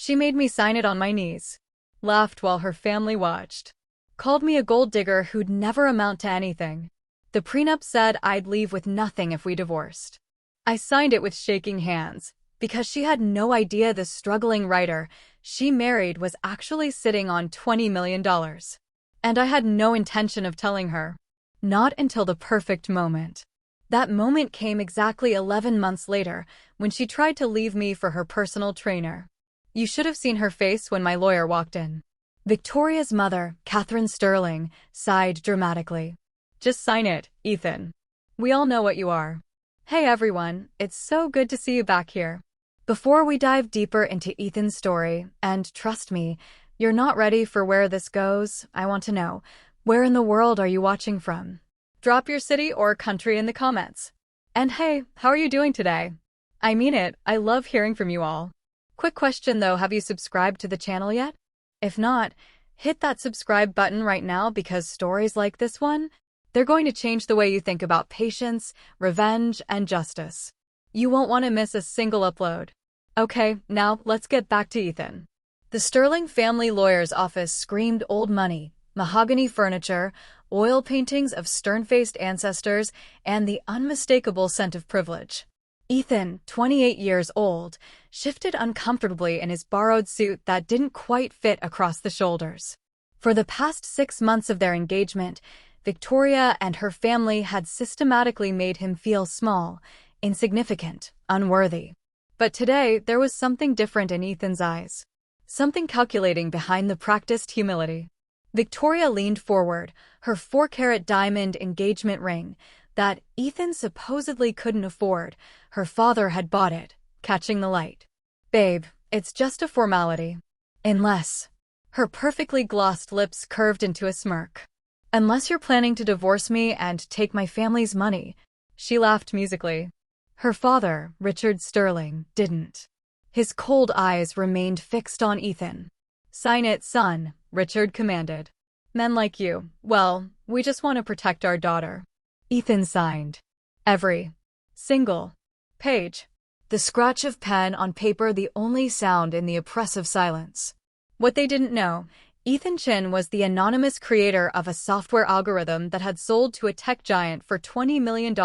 She made me sign it on my knees. Laughed while her family watched. Called me a gold digger who'd never amount to anything. The prenup said I'd leave with nothing if we divorced. I signed it with shaking hands, because she had no idea the struggling writer she married was actually sitting on $20 million. And I had no intention of telling her. Not until the perfect moment. That moment came exactly 11 months later, when she tried to leave me for her personal trainer. You should have seen her face when my lawyer walked in. Victoria's mother, Catherine Sterling, sighed dramatically. Just sign it, Ethan. We all know what you are. Hey everyone, it's so good to see you back here. Before we dive deeper into Ethan's story, and trust me, you're not ready for where this goes, I want to know, where in the world are you watching from? Drop your city or country in the comments. And hey, how are you doing today? I mean it, I love hearing from you all. Quick question though, have you subscribed to the channel yet? If not, hit that subscribe button right now because stories like this one, they're going to change the way you think about patience, revenge, and justice. You won't want to miss a single upload. Okay, now let's get back to Ethan. The Sterling family lawyer's office screamed old money, mahogany furniture, oil paintings of stern-faced ancestors, and the unmistakable scent of privilege. Ethan, 28 years old, shifted uncomfortably in his borrowed suit that didn't quite fit across the shoulders. For the past 6 months of their engagement, Victoria and her family had systematically made him feel small, insignificant, unworthy. But today, there was something different in Ethan's eyes. Something calculating behind the practiced humility. Victoria leaned forward, her 4-carat diamond engagement ring, that Ethan supposedly couldn't afford. Her father had bought it, catching the light. Babe, it's just a formality. Unless. Her perfectly glossed lips curved into a smirk. Unless you're planning to divorce me and take my family's money. She laughed musically. Her father, Richard Sterling, didn't. His cold eyes remained fixed on Ethan. Sign it, son, Richard commanded. Men like you, well, we just want to protect our daughter. Ethan signed. Every single page. The scratch of pen on paper the only sound in the oppressive silence. What they didn't know, Ethan Chin was the anonymous creator of a software algorithm that had sold to a tech giant for $20 million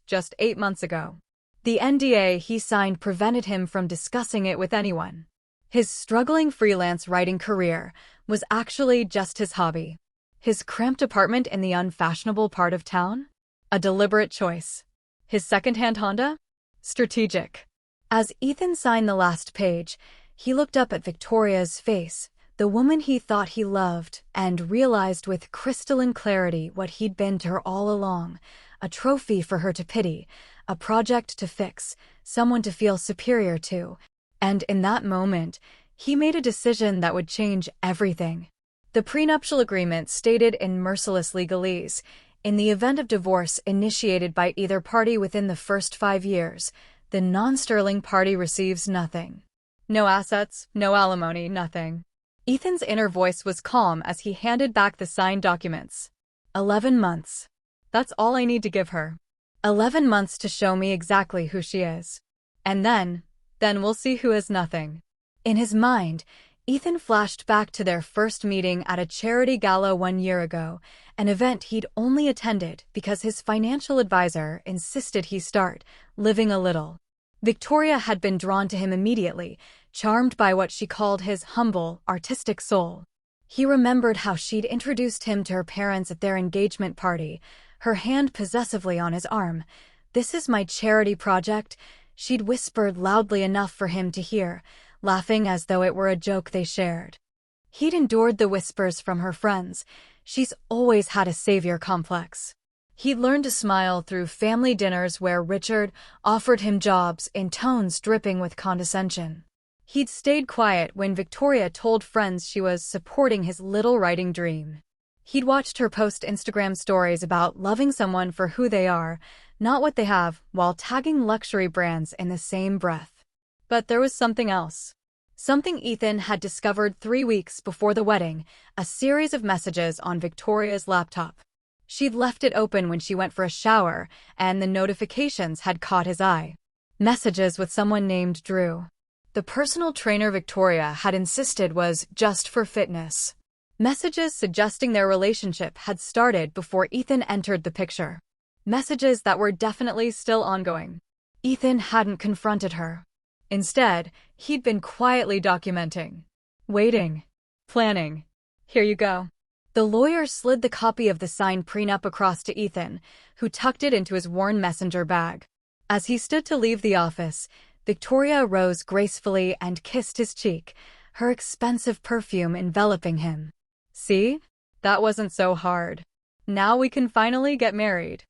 just 8 months ago. The NDA he signed prevented him from discussing it with anyone. His struggling freelance writing career was actually just his hobby. His cramped apartment in the unfashionable part of town? A deliberate choice. His second-hand Honda? Strategic. As Ethan signed the last page, he looked up at Victoria's face, the woman he thought he loved, and realized with crystalline clarity what he'd been to her all along. A trophy for her to pity, a project to fix, someone to feel superior to. And in that moment, he made a decision that would change everything. The prenuptial agreement stated in merciless legalese, in the event of divorce initiated by either party within the first 5 years, the non-Sterling party receives nothing. No assets, no alimony, nothing. Ethan's inner voice was calm as he handed back the signed documents. 11 months. That's all I need to give her. 11 months to show me exactly who she is. And then we'll see who has nothing. In his mind, Ethan flashed back to their first meeting at a charity gala 1 year ago, an event he'd only attended because his financial advisor insisted he start living a little. Victoria had been drawn to him immediately, charmed by what she called his humble, artistic soul. He remembered how she'd introduced him to her parents at their engagement party, her hand possessively on his arm. "This is my charity project," she'd whispered loudly enough for him to hear, laughing as though it were a joke they shared. He'd endured the whispers from her friends. She's always had a savior complex. He'd learned to smile through family dinners where Richard offered him jobs in tones dripping with condescension. He'd stayed quiet when Victoria told friends she was supporting his little writing dream. He'd watched her post Instagram stories about loving someone for who they are, not what they have, while tagging luxury brands in the same breath. But there was something else. Something Ethan had discovered 3 weeks before the wedding, a series of messages on Victoria's laptop. She'd left it open when she went for a shower, and the notifications had caught his eye. Messages with someone named Drew. the personal trainer Victoria had insisted was just for fitness. Messages suggesting their relationship had started before Ethan entered the picture. Messages that were definitely still ongoing. Ethan hadn't confronted her. Instead, he'd been quietly documenting. Waiting. Planning. Here you go. The lawyer slid the copy of the signed prenup across to Ethan, who tucked it into his worn messenger bag. As he stood to leave the office, Victoria rose gracefully and kissed his cheek, her expensive perfume enveloping him. See? That wasn't so hard. Now we can finally get married.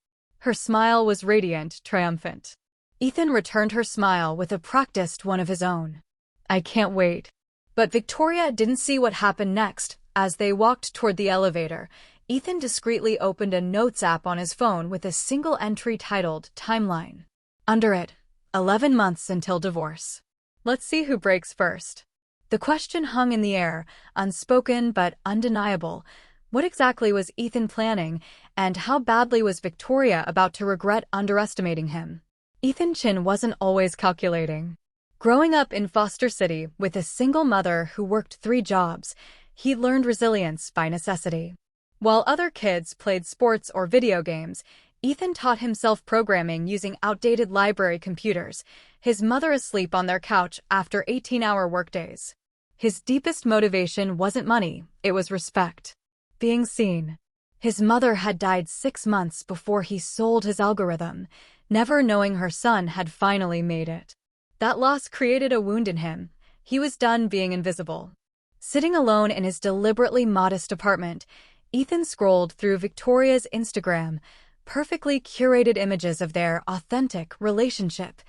Her smile was radiant, triumphant. Ethan returned her smile with a practiced one of his own. I can't wait. But Victoria didn't see what happened next. As they walked toward the elevator, Ethan discreetly opened a notes app on his phone with a single entry titled Timeline. Under it, 11 months until divorce. Let's see who breaks first. The question hung in the air, unspoken but undeniable. What exactly was Ethan planning, and how badly was Victoria about to regret underestimating him? Ethan Chin wasn't always calculating. Growing up in Foster City with a single mother who worked 3 jobs, he learned resilience by necessity. While other kids played sports or video games, Ethan taught himself programming using outdated library computers, his mother asleep on their couch after 18-hour workdays. His deepest motivation wasn't money, it was respect. Being seen. His mother had died 6 months before he sold his algorithm, never knowing her son had finally made it. That loss created a wound in him. He was done being invisible. Sitting alone in his deliberately modest apartment, Ethan scrolled through Victoria's Instagram, perfectly curated images of their authentic relationship,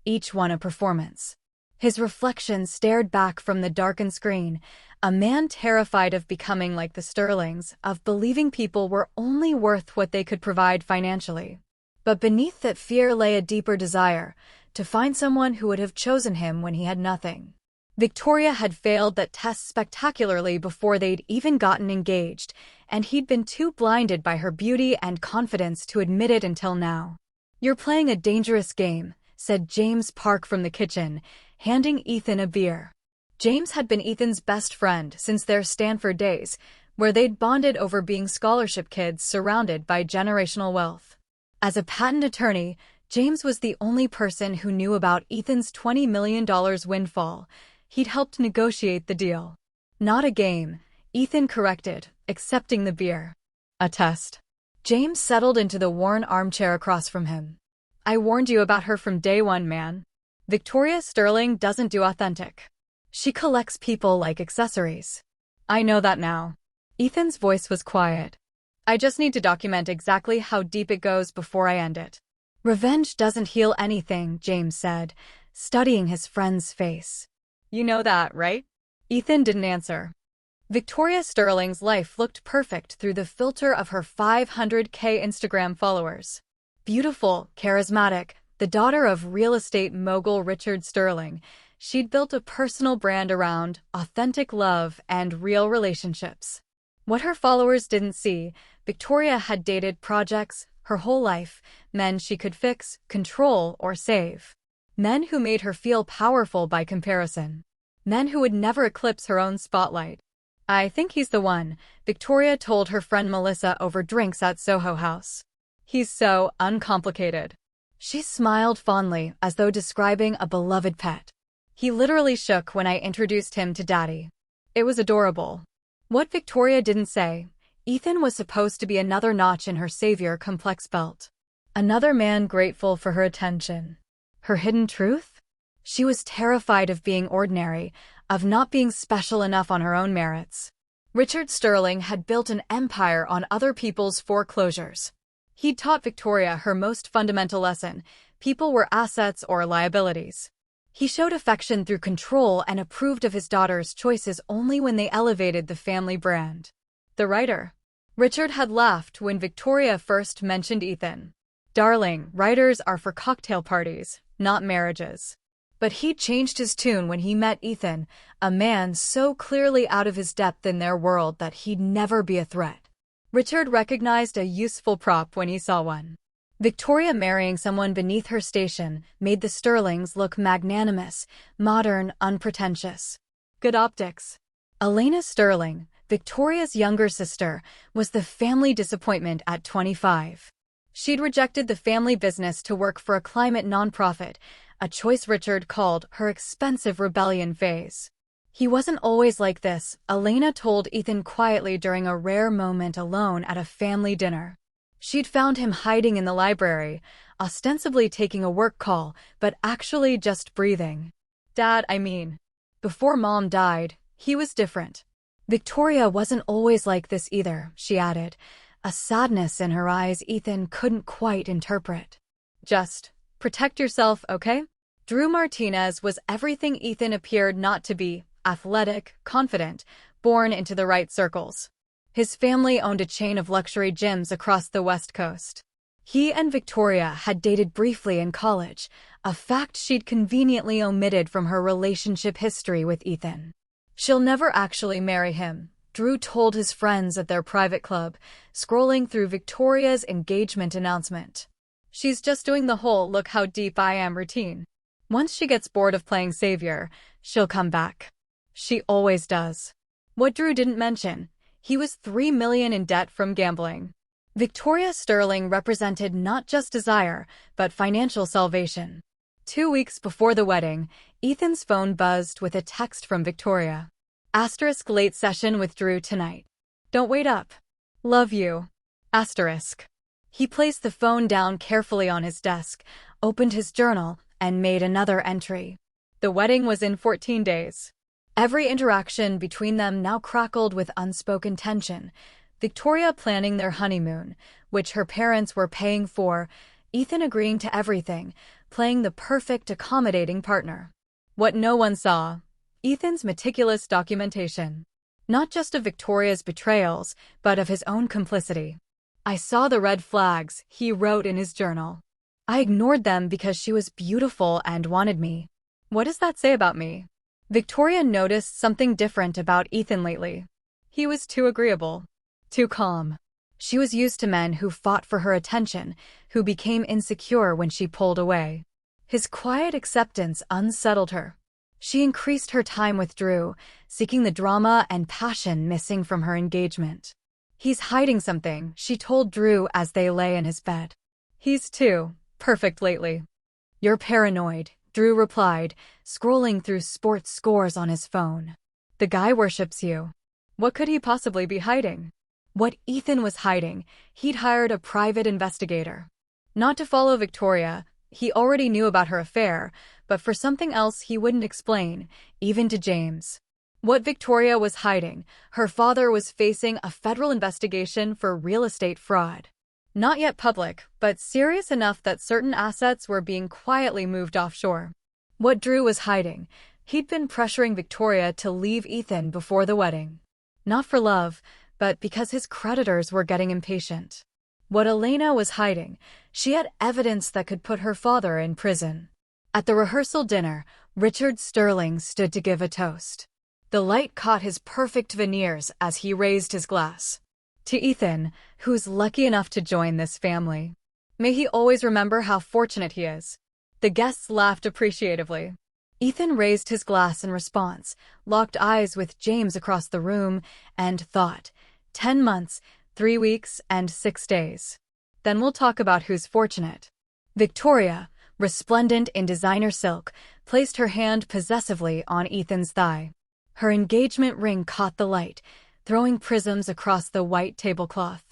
each one a performance. His reflection stared back from the darkened screen, a man terrified of becoming like the Sterlings, of believing people were only worth what they could provide financially. But beneath that fear lay a deeper desire, to find someone who would have chosen him when he had nothing. Victoria had failed that test spectacularly before they'd even gotten engaged, and he'd been too blinded by her beauty and confidence to admit it until now. You're playing a dangerous game, said James Park from the kitchen, handing Ethan a beer. James had been Ethan's best friend since their Stanford days, where they'd bonded over being scholarship kids surrounded by generational wealth. As a patent attorney, James was the only person who knew about Ethan's $20 million windfall. He'd helped negotiate the deal. Not a game, Ethan corrected, accepting the beer. A test. James settled into the worn armchair across from him. I warned you about her from day one, man. Victoria Sterling doesn't do authentic. She collects people like accessories. I know that now. Ethan's voice was quiet. I just need to document exactly how deep it goes before I end it. Revenge doesn't heal anything, James said, studying his friend's face. You know that, right? Ethan didn't answer. Victoria Sterling's life looked perfect through the filter of her 500K Instagram followers. Beautiful, charismatic, the daughter of real estate mogul Richard Sterling, she'd built a personal brand around authentic love and real relationships. What her followers didn't see, Victoria had dated projects her whole life, men she could fix, control, or save. Men who made her feel powerful by comparison. Men who would never eclipse her own spotlight. I think he's the one, Victoria told her friend Melissa over drinks at Soho House. He's so uncomplicated. She smiled fondly, as though describing a beloved pet. He literally shook when I introduced him to Daddy. It was adorable. What Victoria didn't say, Ethan was supposed to be another notch in her savior complex belt. Another man grateful for her attention. Her hidden truth? She was terrified of being ordinary, of not being special enough on her own merits. Richard Sterling had built an empire on other people's foreclosures. He'd taught Victoria her most fundamental lesson: people were assets or liabilities. He showed affection through control and approved of his daughter's choices only when they elevated the family brand. The writer. Richard had laughed when Victoria first mentioned Ethan. Darling, writers are for cocktail parties, not marriages. But he'd changed his tune when he met Ethan, a man so clearly out of his depth in their world that he'd never be a threat. Richard recognized a useful prop when he saw one. Victoria marrying someone beneath her station made the Sterlings look magnanimous, modern, unpretentious. Good optics. Elena Sterling, Victoria's younger sister, was the family disappointment at 25. She'd rejected the family business to work for a climate nonprofit, a choice Richard called her expensive rebellion phase. He wasn't always like this, Elena told Ethan quietly during a rare moment alone at a family dinner. She'd found him hiding in the library, ostensibly taking a work call, but actually just breathing. Dad, I mean. Before Mom died, he was different. Victoria wasn't always like this either, she added, a sadness in her eyes Ethan couldn't quite interpret. Just protect yourself, okay? Drew Martinez was everything Ethan appeared not to be: athletic, confident, born into the right circles. His family owned a chain of luxury gyms across the West Coast. He and Victoria had dated briefly in college, a fact she'd conveniently omitted from her relationship history with Ethan. She'll never actually marry him, Drew told his friends at their private club, scrolling through Victoria's engagement announcement. She's just doing the whole "look how deep I am" routine. Once she gets bored of playing savior, she'll come back. She always does. What Drew didn't mention: he was $3 million in debt from gambling. Victoria Sterling represented not just desire, but financial salvation. 2 weeks before the wedding, Ethan's phone buzzed with a text from Victoria. * late session with Drew tonight. Don't wait up. Love you. *. He placed the phone down carefully on his desk, opened his journal, and made another entry. The wedding was in 14 days. Every interaction between them now crackled with unspoken tension. Victoria planning their honeymoon, which her parents were paying for, Ethan agreeing to everything, playing the perfect accommodating partner. What no one saw: Ethan's meticulous documentation. Not just of Victoria's betrayals, but of his own complicity. I saw the red flags, he wrote in his journal. I ignored them because she was beautiful and wanted me. What does that say about me? Victoria noticed something different about Ethan lately. He was too agreeable. Too calm. She was used to men who fought for her attention, who became insecure when she pulled away. His quiet acceptance unsettled her. She increased her time with Drew, seeking the drama and passion missing from her engagement. He's hiding something, she told Drew as they lay in his bed. He's too perfect lately. You're paranoid, Drew replied, scrolling through sports scores on his phone. The guy worships you. What could he possibly be hiding? What Ethan was hiding: he'd hired a private investigator. Not to follow Victoria, he already knew about her affair, but for something else he wouldn't explain, even to James. What Victoria was hiding: her father was facing a federal investigation for real estate fraud. Not yet public, but serious enough that certain assets were being quietly moved offshore. What Drew was hiding: he'd been pressuring Victoria to leave Ethan before the wedding. Not for love, but because his creditors were getting impatient. What Elena was hiding: she had evidence that could put her father in prison. At the rehearsal dinner, Richard Sterling stood to give a toast. The light caught his perfect veneers as he raised his glass. To Ethan, who's lucky enough to join this family. May he always remember how fortunate he is. The guests laughed appreciatively. Ethan raised his glass in response, locked eyes with James across the room, and thought, 10 months, 3 weeks, and 6 days. Then we'll talk about who's fortunate. Victoria, resplendent in designer silk, placed her hand possessively on Ethan's thigh. Her engagement ring caught the light, throwing prisms across the white tablecloth.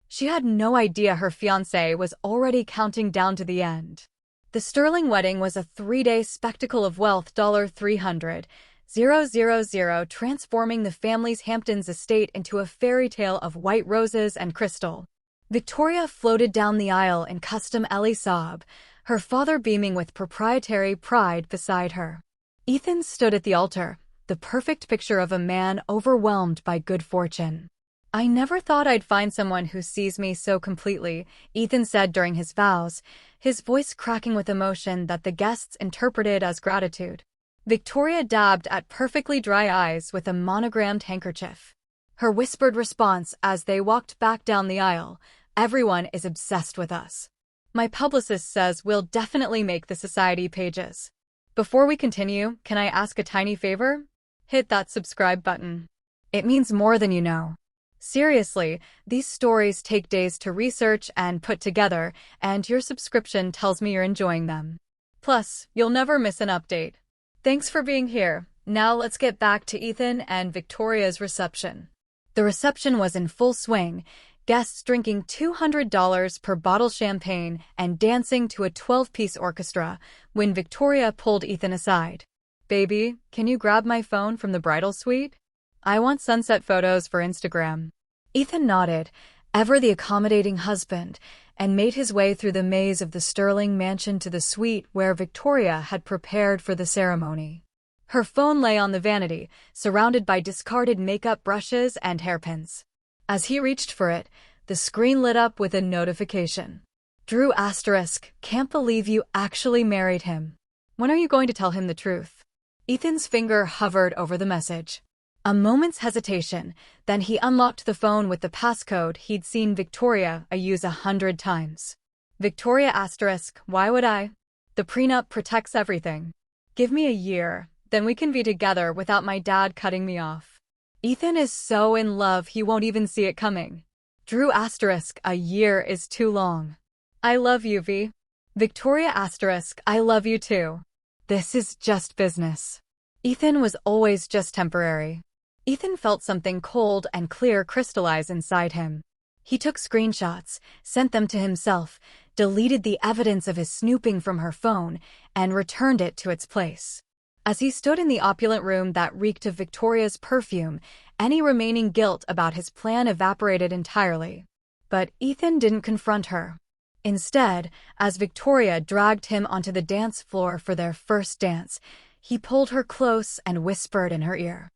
She had no idea her fiancé was already counting down to the end. The Sterling wedding was a 3-day spectacle of wealth. $300,000, transforming the family's Hamptons estate into a fairy tale of white roses and crystal. Victoria floated down the aisle in custom Ellie Saab, her father beaming with proprietary pride beside her. Ethan stood at the altar, the perfect picture of a man overwhelmed by good fortune. I never thought I'd find someone who sees me so completely, Ethan said during his vows, his voice cracking with emotion that the guests interpreted as gratitude. Victoria dabbed at perfectly dry eyes with a monogrammed handkerchief. Her whispered response as they walked back down the aisle: everyone is obsessed with us. My publicist says we'll definitely make the society pages. Before we continue, can I ask a tiny favor? Hit that subscribe button. It means more than you know. Seriously, these stories take days to research and put together, and your subscription tells me you're enjoying them. Plus, you'll never miss an update. Thanks for being here. Now let's get back to Ethan and Victoria's reception. The reception was in full swing, guests drinking $200 per bottle champagne and dancing to a 12-piece orchestra when Victoria pulled Ethan aside. Baby, can you grab my phone from the bridal suite? I want sunset photos for Instagram. Ethan nodded, ever the accommodating husband, and made his way through the maze of the Sterling mansion to the suite where Victoria had prepared for the ceremony. Her phone lay on the vanity, surrounded by discarded makeup brushes and hairpins. As he reached for it, the screen lit up with a notification. Drew *, can't believe you actually married him. When are you going to tell him the truth? Ethan's finger hovered over the message. A moment's hesitation, then he unlocked the phone with the passcode he'd seen Victoria use 100 times. Victoria *, why would I? The prenup protects everything. Give me a year, then we can be together without my dad cutting me off. Ethan is so in love he won't even see it coming. Drew *, a year is too long. I love you, V. Victoria *, I love you too. This is just business. Ethan was always just temporary. Ethan felt something cold and clear crystallize inside him. He took screenshots, sent them to himself, deleted the evidence of his snooping from her phone, and returned it to its place. As he stood in the opulent room that reeked of Victoria's perfume, any remaining guilt about his plan evaporated entirely. But Ethan didn't confront her. Instead, as Victoria dragged him onto the dance floor for their first dance, he pulled her close and whispered in her ear.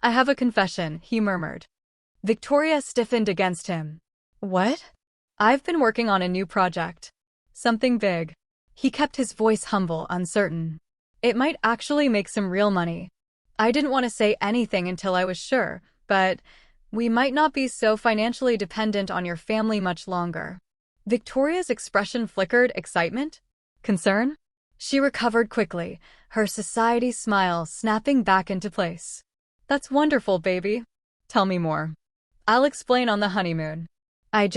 I have a confession, he murmured. Victoria stiffened against him. What? I've been working on a new project. Something big. He kept his voice humble, uncertain. It might actually make some real money. I didn't want to say anything until I was sure, but we might not be so financially dependent on your family much longer. Victoria's expression flickered excitement? Concern? She recovered quickly, her society smile snapping back into place. That's wonderful, baby. Tell me more. I'll explain on the honeymoon. I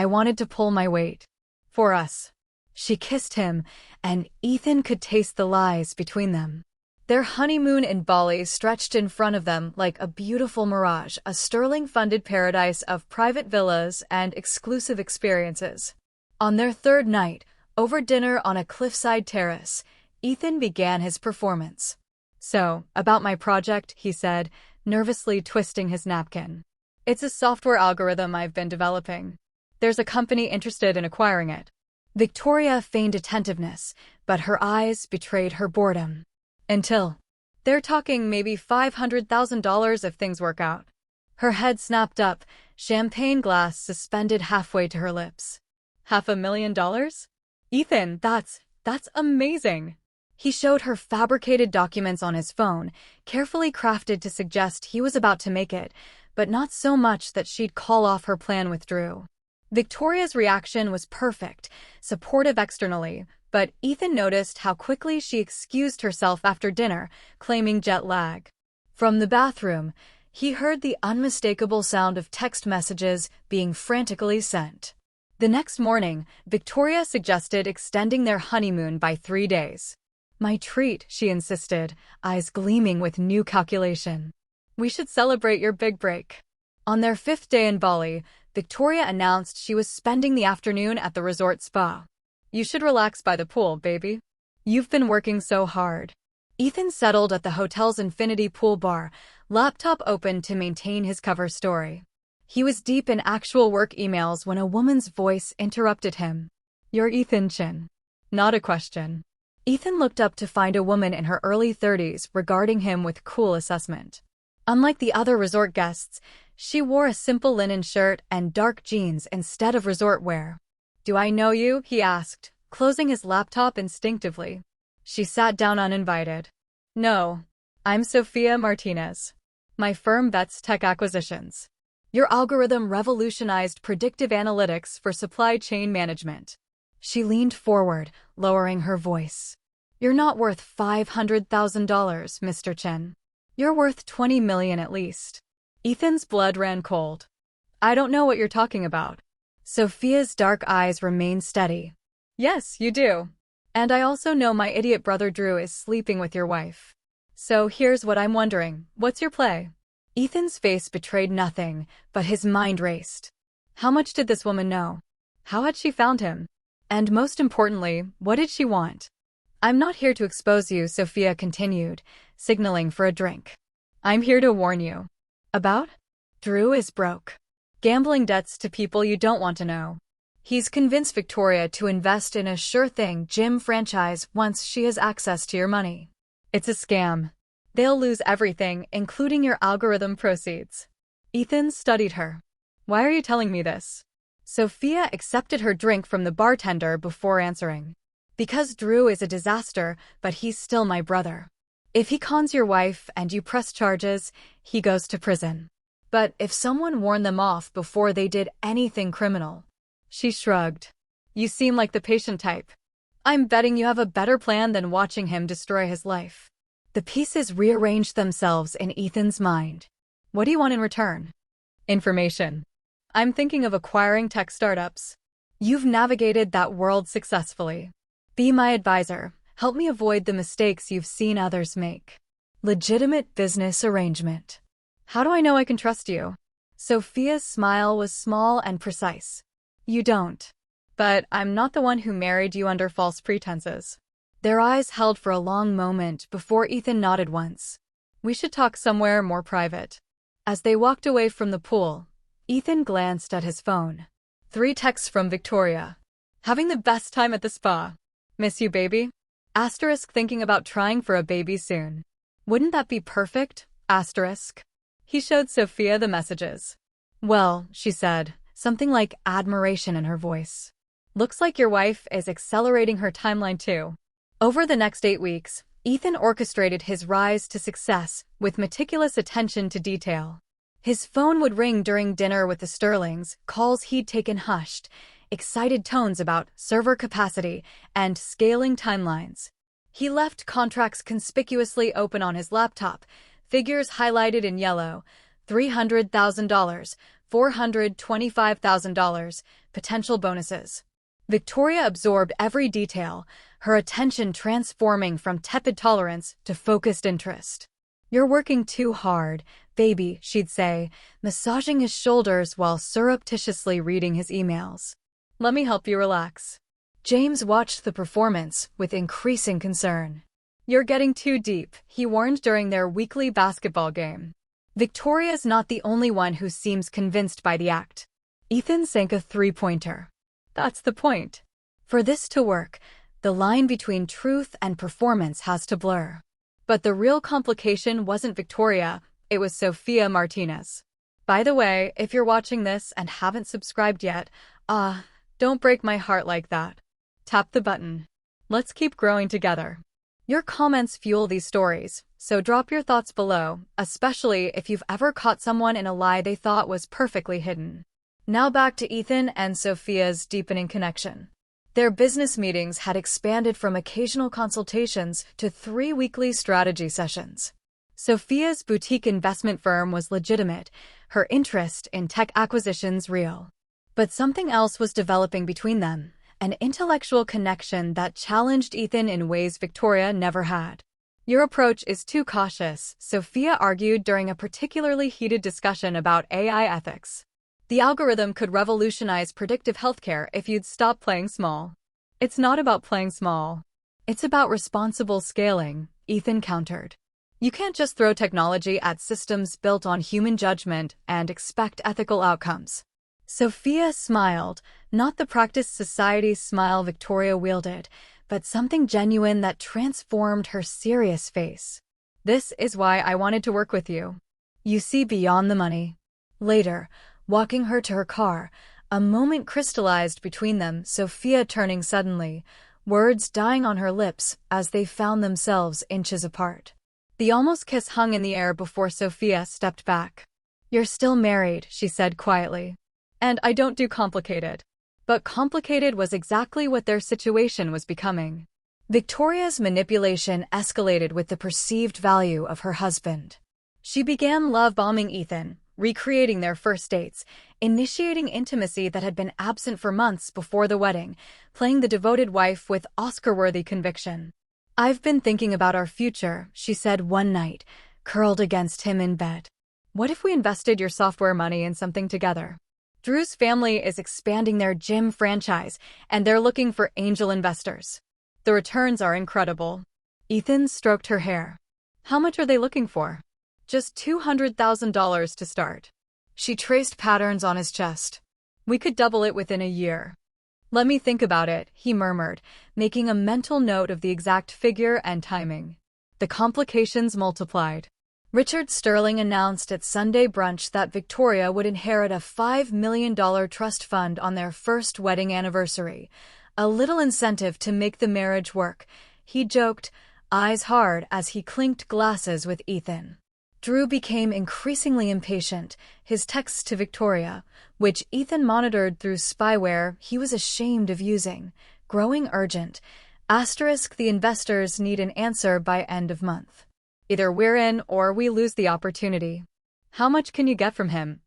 wanted to pull my weight. For us. She kissed him, and Ethan could taste the lies between them. Their honeymoon in Bali stretched in front of them like a beautiful mirage, a Sterling-funded paradise of private villas and exclusive experiences. On their third night, over dinner on a cliffside terrace, Ethan began his performance. So, about my project, he said, nervously twisting his napkin. It's a software algorithm I've been developing. There's a company interested in acquiring it. Victoria feigned attentiveness, but her eyes betrayed her boredom. Until. They're talking maybe $500,000 if things work out. Her head snapped up, champagne glass suspended halfway to her lips. $500,000? Ethan, that's amazing. He showed her fabricated documents on his phone, carefully crafted to suggest he was about to make it, but not so much that she'd call off her plan with Drew. Victoria's reaction was perfect, supportive externally, but Ethan noticed how quickly she excused herself after dinner, claiming jet lag. From the bathroom, he heard the unmistakable sound of text messages being frantically sent. The next morning, Victoria suggested extending their honeymoon by 3 days. My treat, she insisted, eyes gleaming with new calculation. We should celebrate your big break. On their 5th day in Bali, Victoria announced she was spending the afternoon at the resort spa. You should relax by the pool, baby. You've been working so hard. Ethan settled at the hotel's infinity pool bar, laptop open to maintain his cover story. He was deep in actual work emails when a woman's voice interrupted him. You're Ethan Chin. Not a question. Ethan looked up to find a woman in her early 30s regarding him with cool assessment. Unlike the other resort guests, she wore a simple linen shirt and dark jeans instead of resort wear. Do I know you? He asked, closing his laptop instinctively. She sat down uninvited. No. I'm Sophia Martinez. My firm bets tech acquisitions. Your algorithm revolutionized predictive analytics for supply chain management. She leaned forward, lowering her voice. You're not worth $500,000, Mr. Chen. You're worth 20 million at least. Ethan's blood ran cold. I don't know what you're talking about. Sophia's dark eyes remained steady. Yes, you do. And I also know my idiot brother Drew is sleeping with your wife. So here's what I'm wondering. What's your play? Ethan's face betrayed nothing, but his mind raced. How much did this woman know? How had she found him? And most importantly, what did she want? I'm not here to expose you, Sophia continued, signaling for a drink. I'm here to warn you. About? Drew is broke. Gambling debts to people you don't want to know. He's convinced Victoria to invest in a sure-thing gym franchise once she has access to your money. It's a scam. They'll lose everything, including your algorithm proceeds. Ethan studied her. Why are you telling me this? Sophia accepted her drink from the bartender before answering. Because Drew is a disaster, but he's still my brother. If he cons your wife and you press charges, he goes to prison. But if someone warned them off before they did anything criminal. She shrugged. You seem like the patient type. I'm betting you have a better plan than watching him destroy his life. The pieces rearranged themselves in Ethan's mind. What do you want in return? Information. I'm thinking of acquiring tech startups. You've navigated that world successfully. Be my advisor. Help me avoid the mistakes you've seen others make. Legitimate business arrangement. How do I know I can trust you? Sophia's smile was small and precise. You don't. But I'm not the one who married you under false pretenses. Their eyes held for a long moment before Ethan nodded once. We should talk somewhere more private. As they walked away from the pool, Ethan glanced at his phone. 3 texts from Victoria. Having the best time at the spa. Miss you, baby? Asterisk thinking about trying for a baby soon. Wouldn't that be perfect? Asterisk. He showed Sophia the messages. Well, she said, something like admiration in her voice. Looks like your wife is accelerating her timeline too. Over the next 8 weeks, Ethan orchestrated his rise to success with meticulous attention to detail. His phone would ring during dinner with the Sterlings, calls he'd taken hushed, excited tones about server capacity and scaling timelines. He left contracts conspicuously open on his laptop, figures highlighted in yellow, $300,000, $425,000, potential bonuses. Victoria absorbed every detail, her attention transforming from tepid tolerance to focused interest. You're working too hard, baby, she'd say, massaging his shoulders while surreptitiously reading his emails. Let me help you relax. James watched the performance with increasing concern. You're getting too deep, he warned during their weekly basketball game. Victoria's not the only one who seems convinced by the act. Ethan sank a 3-pointer. That's the point. For this to work, the line between truth and performance has to blur. But the real complication wasn't Victoria, it was Sophia Martinez. By the way, if you're watching this and haven't subscribed yet, don't break my heart like that. Tap the button. Let's keep growing together. Your comments fuel these stories, so drop your thoughts below, especially if you've ever caught someone in a lie they thought was perfectly hidden. Now back to Ethan and Sophia's deepening connection. Their business meetings had expanded from occasional consultations to 3 weekly strategy sessions. Sophia's boutique investment firm was legitimate, her interest in tech acquisitions real. But something else was developing between them, an intellectual connection that challenged Ethan in ways Victoria never had. Your approach is too cautious, Sophia argued during a particularly heated discussion about AI ethics. The algorithm could revolutionize predictive healthcare if you'd stop playing small. It's not about playing small. It's about responsible scaling, Ethan countered. You can't just throw technology at systems built on human judgment and expect ethical outcomes. Sophia smiled, not the practiced society smile Victoria wielded, but something genuine that transformed her serious face. This is why I wanted to work with you. You see beyond the money. Later, walking her to her car, a moment crystallized between them, Sophia turning suddenly, words dying on her lips as they found themselves inches apart. The almost kiss hung in the air before Sophia stepped back. You're still married, she said quietly. And I don't do complicated. But complicated was exactly what their situation was becoming. Victoria's manipulation escalated with the perceived value of her husband. She began love-bombing Ethan, recreating their first dates, initiating intimacy that had been absent for months before the wedding, playing the devoted wife with Oscar-worthy conviction. "I've been thinking about our future," she said one night, curled against him in bed. "What if we invested your software money in something together? Drew's family is expanding their gym franchise, and they're looking for angel investors. The returns are incredible." Ethan stroked her hair. "How much are they looking for?" "Just $200,000 to start." She traced patterns on his chest. "We could double it within a year." "Let me think about it," he murmured, making a mental note of the exact figure and timing. The complications multiplied. Richard Sterling announced at Sunday brunch that Victoria would inherit a $5 million trust fund on their first wedding anniversary, a little incentive to make the marriage work, he joked, eyes hard as he clinked glasses with Ethan. Drew became increasingly impatient, his texts to Victoria, which Ethan monitored through spyware he was ashamed of using, growing urgent. The investors need an answer by end of month. Either we're in or we lose the opportunity. How much can you get from him?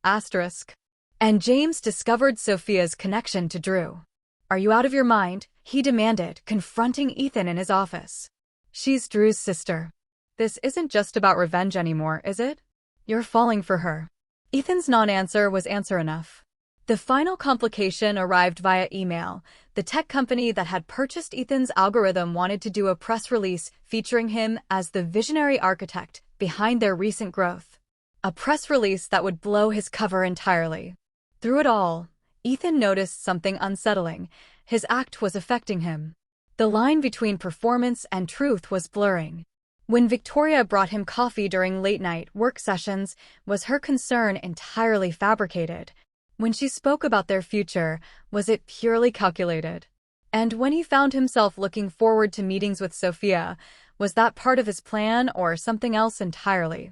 And James discovered Sophia's connection to Drew. "Are you out of your mind?" he demanded, confronting Ethan in his office. "She's Drew's sister. This isn't just about revenge anymore, is it? You're falling for her." Ethan's non-answer was answer enough. The final complication arrived via email. The tech company that had purchased Ethan's algorithm wanted to do a press release featuring him as the visionary architect behind their recent growth. A press release that would blow his cover entirely. Through it all, Ethan noticed something unsettling. His act was affecting him. The line between performance and truth was blurring. When Victoria brought him coffee during late-night work sessions, was her concern entirely fabricated? When she spoke about their future, was it purely calculated? And when he found himself looking forward to meetings with Sophia, was that part of his plan or something else entirely?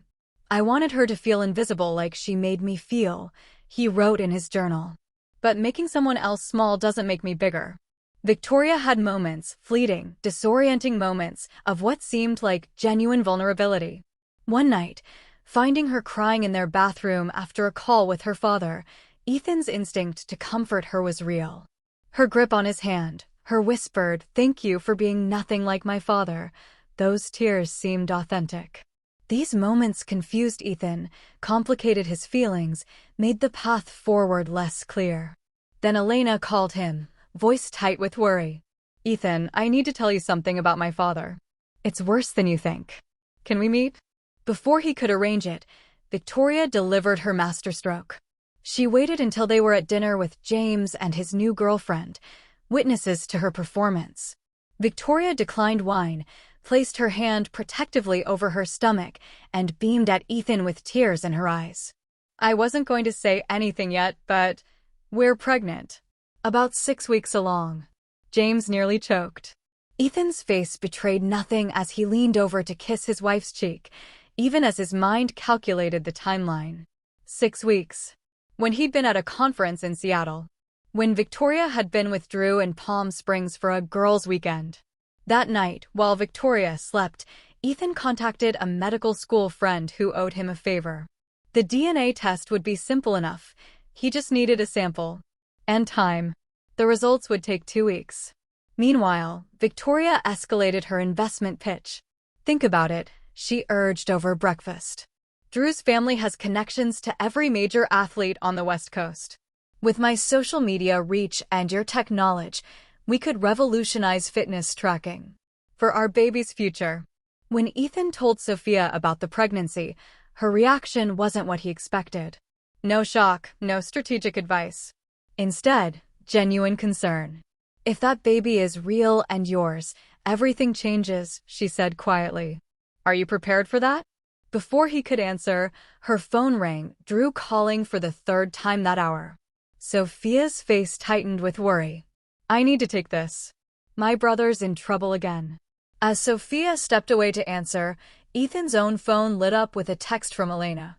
"I wanted her to feel invisible like she made me feel," he wrote in his journal. "But making someone else small doesn't make me bigger." Victoria had moments, fleeting, disorienting moments, of what seemed like genuine vulnerability. One night, finding her crying in their bathroom after a call with her father, Ethan's instinct to comfort her was real. Her grip on his hand, her whispered, "Thank you for being nothing like my father," those tears seemed authentic. These moments confused Ethan, complicated his feelings, made the path forward less clear. Then Elena called him, voice tight with worry. "Ethan, I need to tell you something about my father. It's worse than you think. Can we meet?" Before he could arrange it, Victoria delivered her masterstroke. She waited until they were at dinner with James and his new girlfriend, witnesses to her performance. Victoria declined wine, placed her hand protectively over her stomach, and beamed at Ethan with tears in her eyes. "I wasn't going to say anything yet, but we're pregnant. About 6 weeks along." James nearly choked. Ethan's face betrayed nothing as he leaned over to kiss his wife's cheek, even as his mind calculated the timeline. 6 weeks. When he'd been at a conference in Seattle. When Victoria had been with Drew in Palm Springs for a girls' weekend. That night, while Victoria slept, Ethan contacted a medical school friend who owed him a favor. The DNA test would be simple enough. He just needed a sample. And time. The results would take 2 weeks. Meanwhile, Victoria escalated her investment pitch. "Think about it," she urged over breakfast. "Drew's family has connections to every major athlete on the West Coast. With my social media reach and your tech knowledge, we could revolutionize fitness tracking. For our baby's future." When Ethan told Sophia about the pregnancy, her reaction wasn't what he expected. No shock, no strategic advice. Instead, genuine concern. "If that baby is real and yours, everything changes," she said quietly. "Are you prepared for that?" Before he could answer, her phone rang, Drew calling for the 3rd time that hour. Sophia's face tightened with worry. "I need to take this. My brother's in trouble again." As Sophia stepped away to answer, Ethan's own phone lit up with a text from Elena.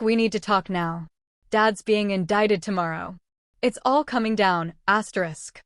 "We need to talk now. Dad's being indicted tomorrow." It's all coming down, asterisk.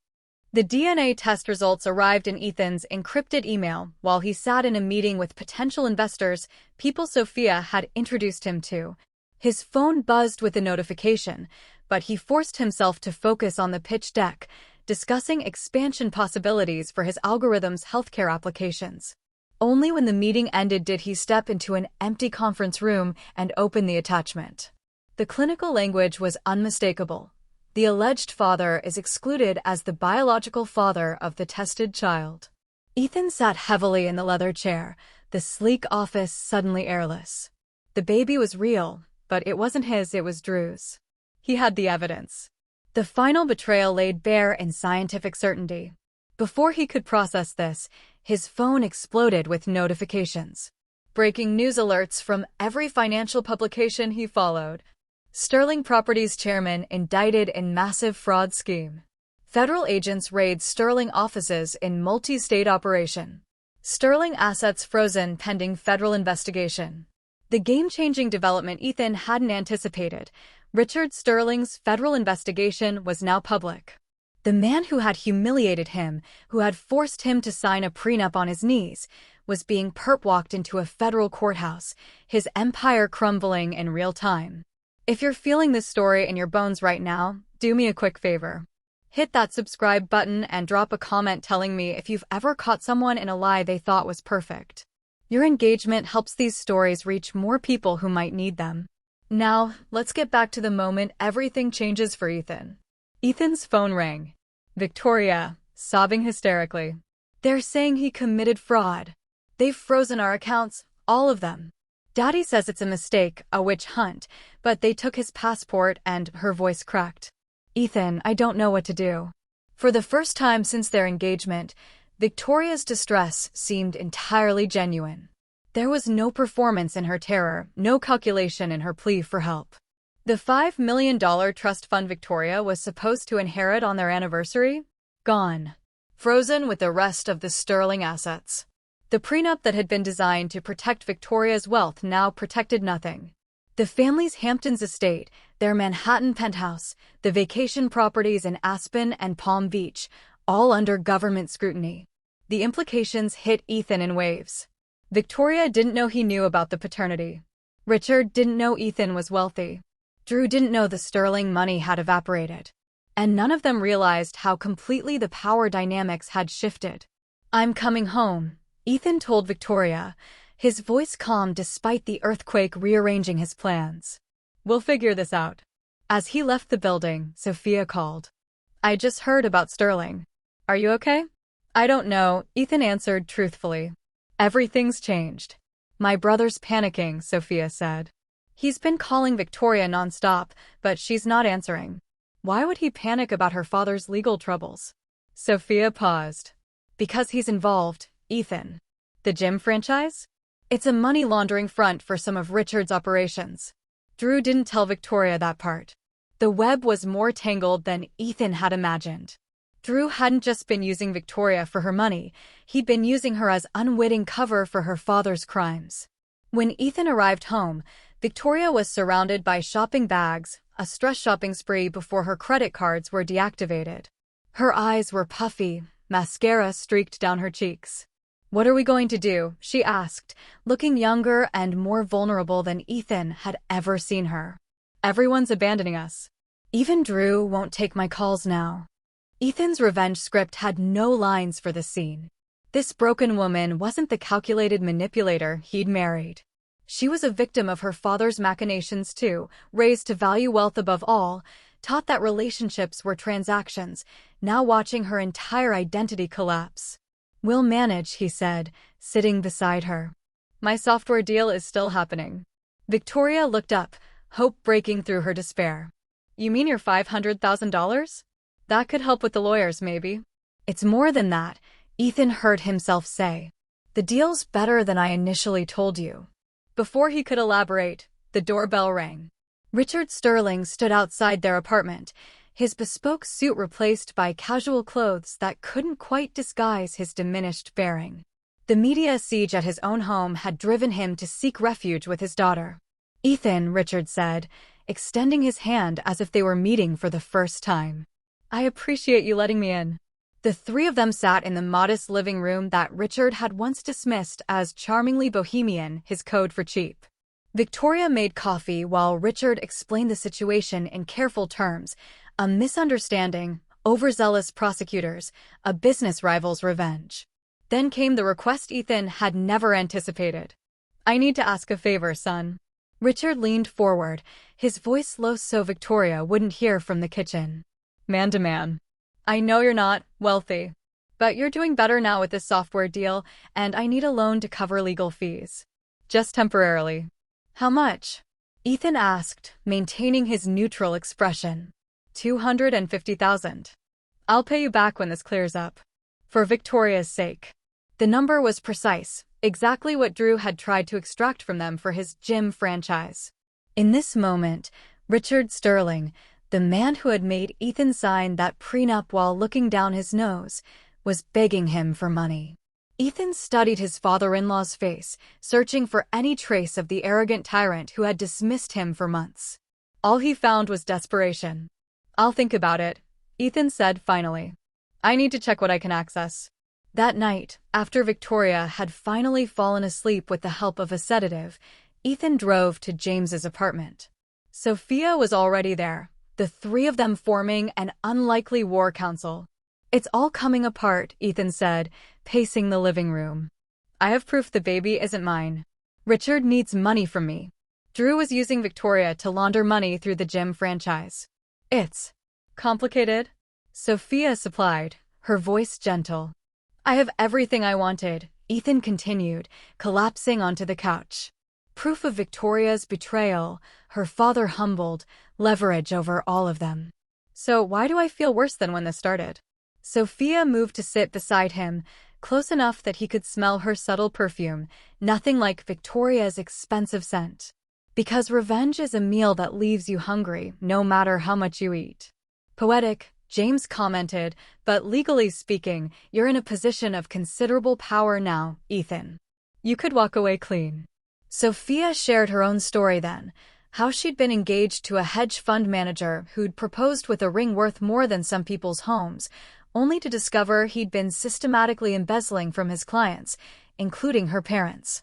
The DNA test results arrived in Ethan's encrypted email while he sat in a meeting with potential investors, people Sophia had introduced him to. His phone buzzed with a notification, but he forced himself to focus on the pitch deck, discussing expansion possibilities for his algorithm's healthcare applications. Only when the meeting ended did he step into an empty conference room and open the attachment. The clinical language was unmistakable. The alleged father is excluded as the biological father of the tested child. Ethan sat heavily in the leather chair, the sleek office suddenly airless. The baby was real, but it wasn't his, it was Drew's. He had the evidence. The final betrayal laid bare in scientific certainty. Before he could process this, his phone exploded with notifications. Breaking news alerts from every financial publication he followed. Sterling Properties chairman indicted in massive fraud scheme. Federal agents raid Sterling offices in multi-state operation. Sterling assets frozen pending federal investigation. The game-changing development Ethan hadn't anticipated. Richard Sterling's federal investigation was now public. The man who had humiliated him, who had forced him to sign a prenup on his knees, was being perp-walked into a federal courthouse, his empire crumbling in real time. If you're feeling this story in your bones right now, do me a quick favor. Hit that subscribe button and drop a comment telling me if you've ever caught someone in a lie they thought was perfect. Your engagement helps these stories reach more people who might need them. Now, let's get back to the moment everything changes for Ethan. Ethan's phone rang. Victoria, sobbing hysterically. They're saying he committed fraud. They've frozen our accounts, all of them. Daddy says it's a mistake, a witch hunt, but they took his passport and her voice cracked. Ethan, I don't know what to do. For the first time since their engagement, Victoria's distress seemed entirely genuine. There was no performance in her terror, no calculation in her plea for help. The $5 million trust fund Victoria was supposed to inherit on their anniversary? Gone. Frozen with the rest of the Sterling assets. The prenup that had been designed to protect Victoria's wealth now protected nothing. The family's Hamptons estate, their Manhattan penthouse, the vacation properties in Aspen and Palm Beach, all under government scrutiny. The implications hit Ethan in waves. Victoria didn't know he knew about the paternity. Richard didn't know Ethan was wealthy. Drew didn't know the Sterling money had evaporated. And none of them realized how completely the power dynamics had shifted. I'm coming home, Ethan told Victoria, his voice calm despite the earthquake rearranging his plans. We'll figure this out. As he left the building, Sophia called. I just heard about Sterling. Are you okay? I don't know, Ethan answered truthfully. Everything's changed. My brother's panicking, Sophia said. He's been calling Victoria nonstop, but she's not answering. Why would he panic about her father's legal troubles? Sophia paused. Because he's involved, Ethan. The gym franchise? It's a money laundering front for some of Richard's operations. Drew didn't tell Victoria that part. The web was more tangled than Ethan had imagined. Drew hadn't just been using Victoria for her money, he'd been using her as unwitting cover for her father's crimes. When Ethan arrived home, Victoria was surrounded by shopping bags, a stress shopping spree before her credit cards were deactivated. Her eyes were puffy, mascara streaked down her cheeks. What are we going to do? She asked, looking younger and more vulnerable than Ethan had ever seen her. Everyone's abandoning us. Even Drew won't take my calls now. Ethan's revenge script had no lines for the scene. This broken woman wasn't the calculated manipulator he'd married. She was a victim of her father's machinations too, raised to value wealth above all, taught that relationships were transactions, now watching her entire identity collapse. We'll manage, he said, sitting beside her. My software deal is still happening. Victoria looked up, hope breaking through her despair. You mean your $500,000? That could help with the lawyers, maybe. It's more than that, Ethan heard himself say. The deal's better than I initially told you. Before he could elaborate, the doorbell rang. Richard Sterling stood outside their apartment, his bespoke suit replaced by casual clothes that couldn't quite disguise his diminished bearing. The media siege at his own home had driven him to seek refuge with his daughter. Ethan, Richard said, extending his hand as if they were meeting for the first time. "I appreciate you letting me in." The three of them sat in the modest living room that Richard had once dismissed as charmingly bohemian, his code for cheap. Victoria made coffee while Richard explained the situation in careful terms: a misunderstanding, overzealous prosecutors, a business rival's revenge. Then came the request Ethan had never anticipated. "I need to ask a favor, son." Richard leaned forward, his voice low so Victoria wouldn't hear from the kitchen. "Man to man. I know you're not wealthy, but you're doing better now with this software deal, and I need a loan to cover legal fees. Just temporarily." "How much?" Ethan asked, maintaining his neutral expression. "250,000. I'll pay you back when this clears up. For Victoria's sake." The number was precise, exactly what Drew had tried to extract from them for his gym franchise. In this moment, Richard Sterling, the man who had made Ethan sign that prenup while looking down his nose, was begging him for money. Ethan studied his father-in-law's face, searching for any trace of the arrogant tyrant who had dismissed him for months. All he found was desperation. "I'll think about it," Ethan said finally. "I need to check what I can access." That night, after Victoria had finally fallen asleep with the help of a sedative, Ethan drove to James's apartment. Sophia was already there, the three of them forming an unlikely war council. "It's all coming apart," Ethan said, pacing the living room. "I have proof the baby isn't mine. Richard needs money from me." Drew was using Victoria to launder money through the gym franchise. "It's complicated," Sophia supplied, her voice gentle. "I have everything I wanted," Ethan continued, collapsing onto the couch. Proof of Victoria's betrayal, her father humbled, leverage over all of them. "So why do I feel worse than when this started?" Sophia moved to sit beside him, close enough that he could smell her subtle perfume, nothing like Victoria's expensive scent. "Because revenge is a meal that leaves you hungry, no matter how much you eat." "Poetic," James commented, "but legally speaking, you're in a position of considerable power now, Ethan. You could walk away clean." Sophia shared her own story then, how she'd been engaged to a hedge fund manager who'd proposed with a ring worth more than some people's homes, only to discover he'd been systematically embezzling from his clients, including her parents.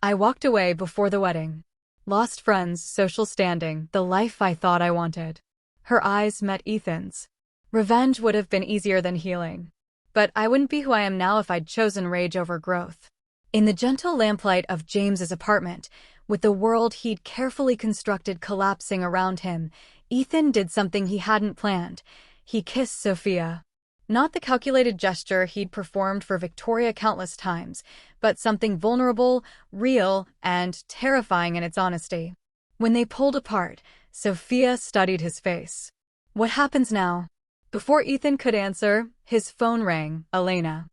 "I walked away before the wedding. Lost friends, social standing, the life I thought I wanted." Her eyes met Ethan's. "Revenge would have been easier than healing. But I wouldn't be who I am now if I'd chosen rage over growth." In the gentle lamplight of James's apartment, with the world he'd carefully constructed collapsing around him, Ethan did something he hadn't planned. He kissed Sophia. Not the calculated gesture he'd performed for Victoria countless times, but something vulnerable, real, and terrifying in its honesty. When they pulled apart, Sophia studied his face. "What happens now?" Before Ethan could answer, his phone rang. "Elena."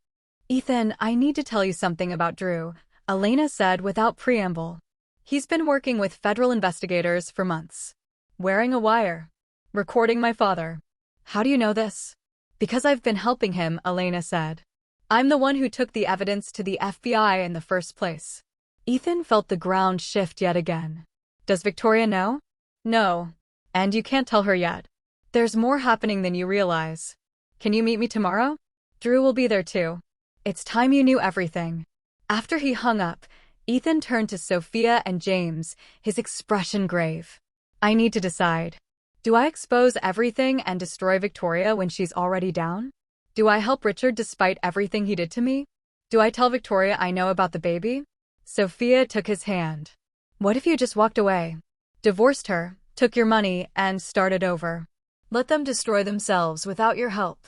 "Ethan, I need to tell you something about Drew," Elena said without preamble. "He's been working with federal investigators for months. Wearing a wire. Recording my father." "How do you know this?" "Because I've been helping him," Elena said. "I'm the one who took the evidence to the FBI in the first place." Ethan felt the ground shift yet again. "Does Victoria know?" "No. And you can't tell her yet. There's more happening than you realize. Can you meet me tomorrow? Drew will be there too. It's time you knew everything." After he hung up, Ethan turned to Sophia and James, his expression grave. "I need to decide. Do I expose everything and destroy Victoria when she's already down? Do I help Richard despite everything he did to me? Do I tell Victoria I know about the baby?" Sophia took his hand. "What if you just walked away? Divorced her, took your money, and started over? Let them destroy themselves without your help."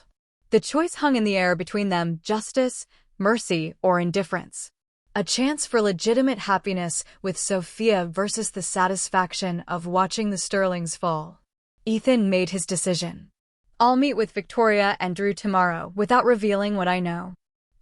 The choice hung in the air between them: justice, mercy, or indifference. A chance for legitimate happiness with Sophia versus the satisfaction of watching the Sterlings fall. Ethan made his decision. "I'll meet with Victoria and Drew tomorrow without revealing what I know.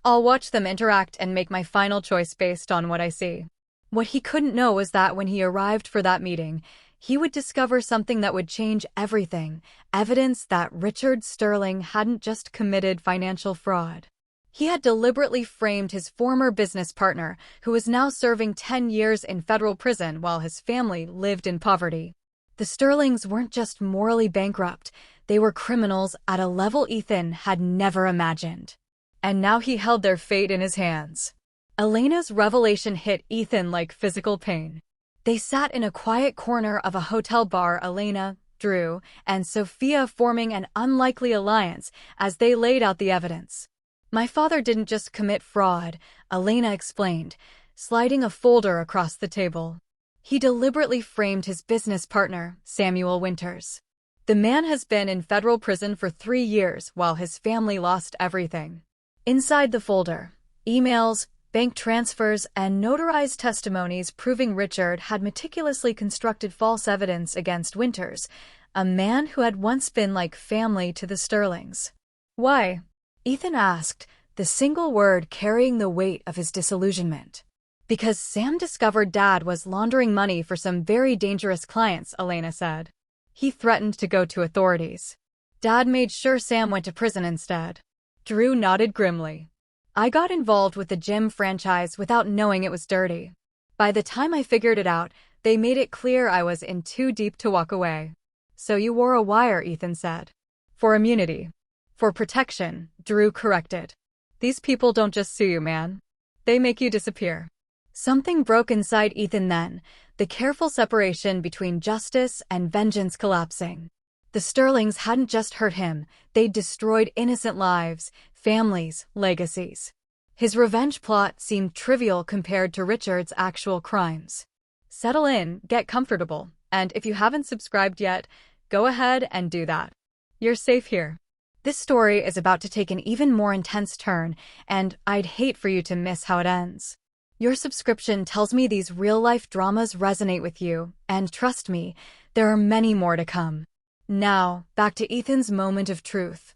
I'll watch them interact and make my final choice based on what I see." What he couldn't know was that when he arrived for that meeting, he would discover something that would change everything: evidence that Richard Sterling hadn't just committed financial fraud. He had deliberately framed his former business partner, who was now serving 10 years in federal prison while his family lived in poverty. The Sterlings weren't just morally bankrupt, they were criminals at a level Ethan had never imagined. And now he held their fate in his hands. Elena's revelation hit Ethan like physical pain. They sat in a quiet corner of a hotel bar, Elena, Drew, and Sophia forming an unlikely alliance as they laid out the evidence. My father didn't just commit fraud, Elena explained, sliding a folder across the table. He deliberately framed his business partner, Samuel Winters. The man has been in federal prison for 3 years while his family lost everything. Inside the folder, emails, bank transfers, and notarized testimonies proving Richard had meticulously constructed false evidence against Winters, a man who had once been like family to the Sterlings. Why? Ethan asked, the single word carrying the weight of his disillusionment. Because Sam discovered Dad was laundering money for some very dangerous clients, Elena said. He threatened to go to authorities. Dad made sure Sam went to prison instead. Drew nodded grimly. I got involved with the gym franchise without knowing it was dirty. By the time I figured it out, they made it clear I was in too deep to walk away. So you wore a wire, Ethan said. For immunity. For protection, Drew corrected. These people don't just sue you, man. They make you disappear. Something broke inside Ethan then, the careful separation between justice and vengeance collapsing. The Sterlings hadn't just hurt him, they'd destroyed innocent lives, families, legacies. His revenge plot seemed trivial compared to Richard's actual crimes. Settle in, get comfortable, and if you haven't subscribed yet, go ahead and do that. You're safe here. This story is about to take an even more intense turn, and I'd hate for you to miss how it ends. Your subscription tells me these real-life dramas resonate with you, and trust me, there are many more to come. Now, back to Ethan's moment of truth.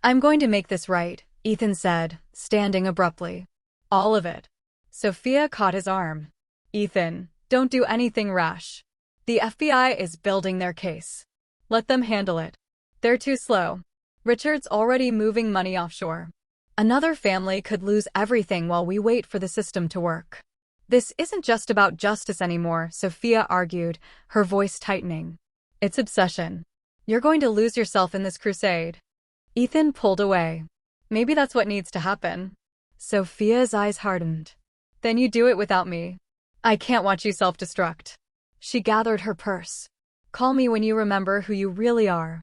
I'm going to make this right, Ethan said, standing abruptly. All of it. Sophia caught his arm. Ethan, don't do anything rash. The FBI is building their case. Let them handle it. They're too slow. Richard's already moving money offshore. Another family could lose everything while we wait for the system to work. This isn't just about justice anymore, Sophia argued, her voice tightening. It's obsession. You're going to lose yourself in this crusade. Ethan pulled away. Maybe that's what needs to happen. Sophia's eyes hardened. Then you do it without me. I can't watch you self-destruct. She gathered her purse. Call me when you remember who you really are.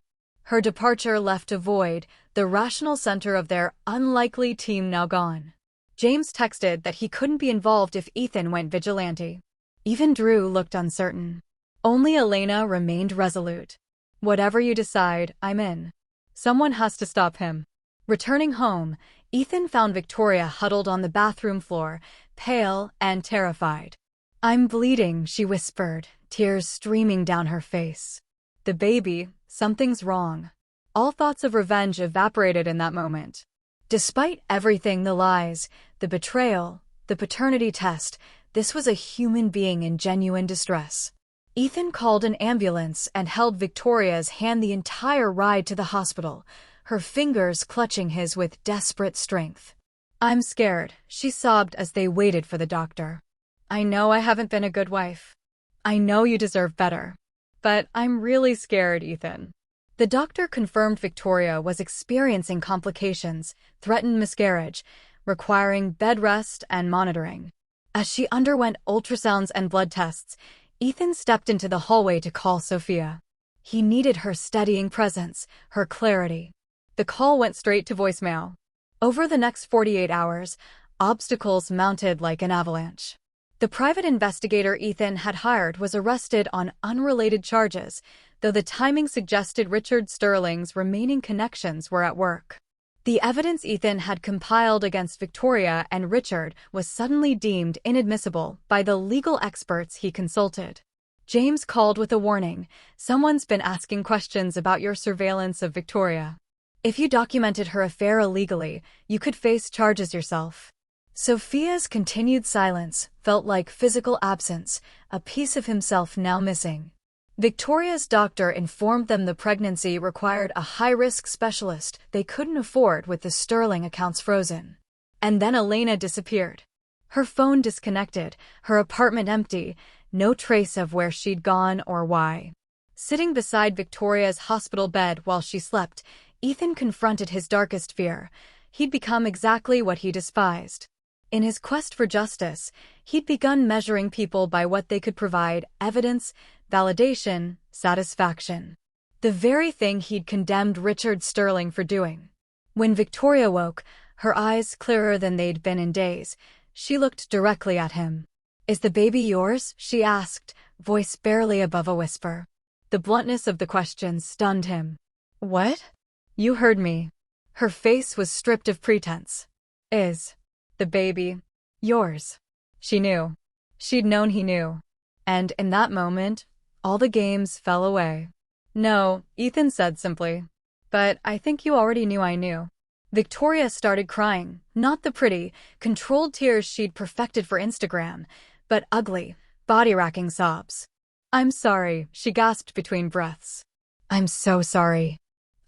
Her departure left a void, the rational center of their unlikely team now gone. James texted that he couldn't be involved if Ethan went vigilante. Even Drew looked uncertain. Only Elena remained resolute. Whatever you decide, I'm in. Someone has to stop him. Returning home, Ethan found Victoria huddled on the bathroom floor, pale and terrified. I'm bleeding, she whispered, tears streaming down her face. The baby, something's wrong. All thoughts of revenge evaporated in that moment. Despite everything, the lies, the betrayal, the paternity test, this was a human being in genuine distress. Ethan called an ambulance and held Victoria's hand the entire ride to the hospital, her fingers clutching his with desperate strength. I'm scared, she sobbed as they waited for the doctor. I know I haven't been a good wife. I know you deserve better. But I'm really scared, Ethan. The doctor confirmed Victoria was experiencing complications, threatened miscarriage, requiring bed rest and monitoring. As she underwent ultrasounds and blood tests, Ethan stepped into the hallway to call Sophia. He needed her steadying presence, her clarity. The call went straight to voicemail. Over the next 48 hours, obstacles mounted like an avalanche. The private investigator Ethan had hired was arrested on unrelated charges, though the timing suggested Richard Sterling's remaining connections were at work. The evidence Ethan had compiled against Victoria and Richard was suddenly deemed inadmissible by the legal experts he consulted. James called with a warning. Someone's been asking questions about your surveillance of Victoria. If you documented her affair illegally, you could face charges yourself. Sophia's continued silence felt like physical absence, a piece of himself now missing. Victoria's doctor informed them the pregnancy required a high-risk specialist they couldn't afford with the Sterling accounts frozen. And then Elena disappeared. Her phone disconnected, her apartment empty, no trace of where she'd gone or why. Sitting beside Victoria's hospital bed while she slept, Ethan confronted his darkest fear. He'd become exactly what he despised. In his quest for justice, he'd begun measuring people by what they could provide: evidence, validation, satisfaction. The very thing he'd condemned Richard Sterling for doing. When Victoria woke, her eyes clearer than they'd been in days, she looked directly at him. "Is the baby yours?" she asked, voice barely above a whisper. The bluntness of the question stunned him. "What?" "You heard me." Her face was stripped of pretense. "Is the baby yours?" She knew. She'd known he knew. And in that moment, all the games fell away. "No," Ethan said simply. "But I think you already knew I knew." Victoria started crying, not the pretty, controlled tears she'd perfected for Instagram, but ugly, body-racking sobs. "I'm sorry," she gasped between breaths. "I'm so sorry.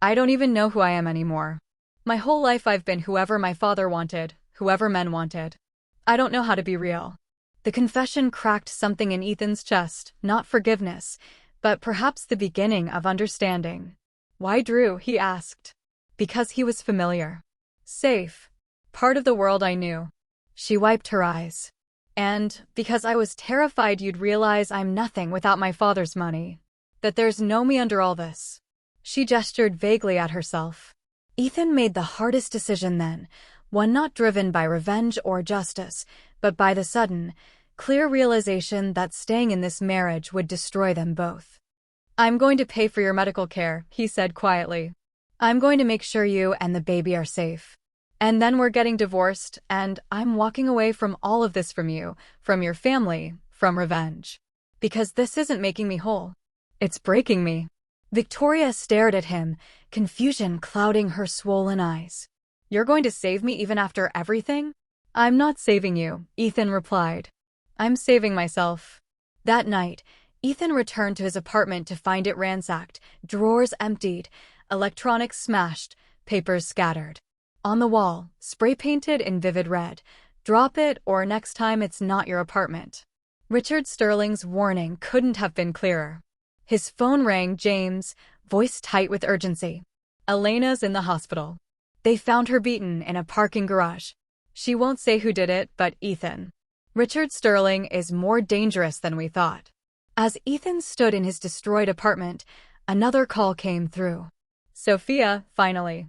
I don't even know who I am anymore. My whole life I've been whoever my father wanted, whoever men wanted. I don't know how to be real." The confession cracked something in Ethan's chest, not forgiveness, but perhaps the beginning of understanding. "Why Drew?" he asked. "Because he was familiar. Safe. Part of the world I knew." She wiped her eyes. "And because I was terrified you'd realize I'm nothing without my father's money. That there's no me under all this." She gestured vaguely at herself. Ethan made the hardest decision then, one not driven by revenge or justice, but by the sudden, clear realization that staying in this marriage would destroy them both. "I'm going to pay for your medical care," he said quietly. "I'm going to make sure you and the baby are safe. And then we're getting divorced, and I'm walking away from all of this, from you, from your family, from revenge. Because this isn't making me whole. It's breaking me." Victoria stared at him, confusion clouding her swollen eyes. "You're going to save me even after everything?" "I'm not saving you," Ethan replied. "I'm saving myself." That night, Ethan returned to his apartment to find it ransacked, drawers emptied, electronics smashed, papers scattered. On the wall, spray-painted in vivid red, "Drop it or next time it's not your apartment." Richard Sterling's warning couldn't have been clearer. His phone rang. James, voice tight with urgency. "Elena's in the hospital. They found her beaten in a parking garage. She won't say who did it, but Ethan. Richard Sterling is more dangerous than we thought." As Ethan stood in his destroyed apartment, another call came through. "Sophia, finally."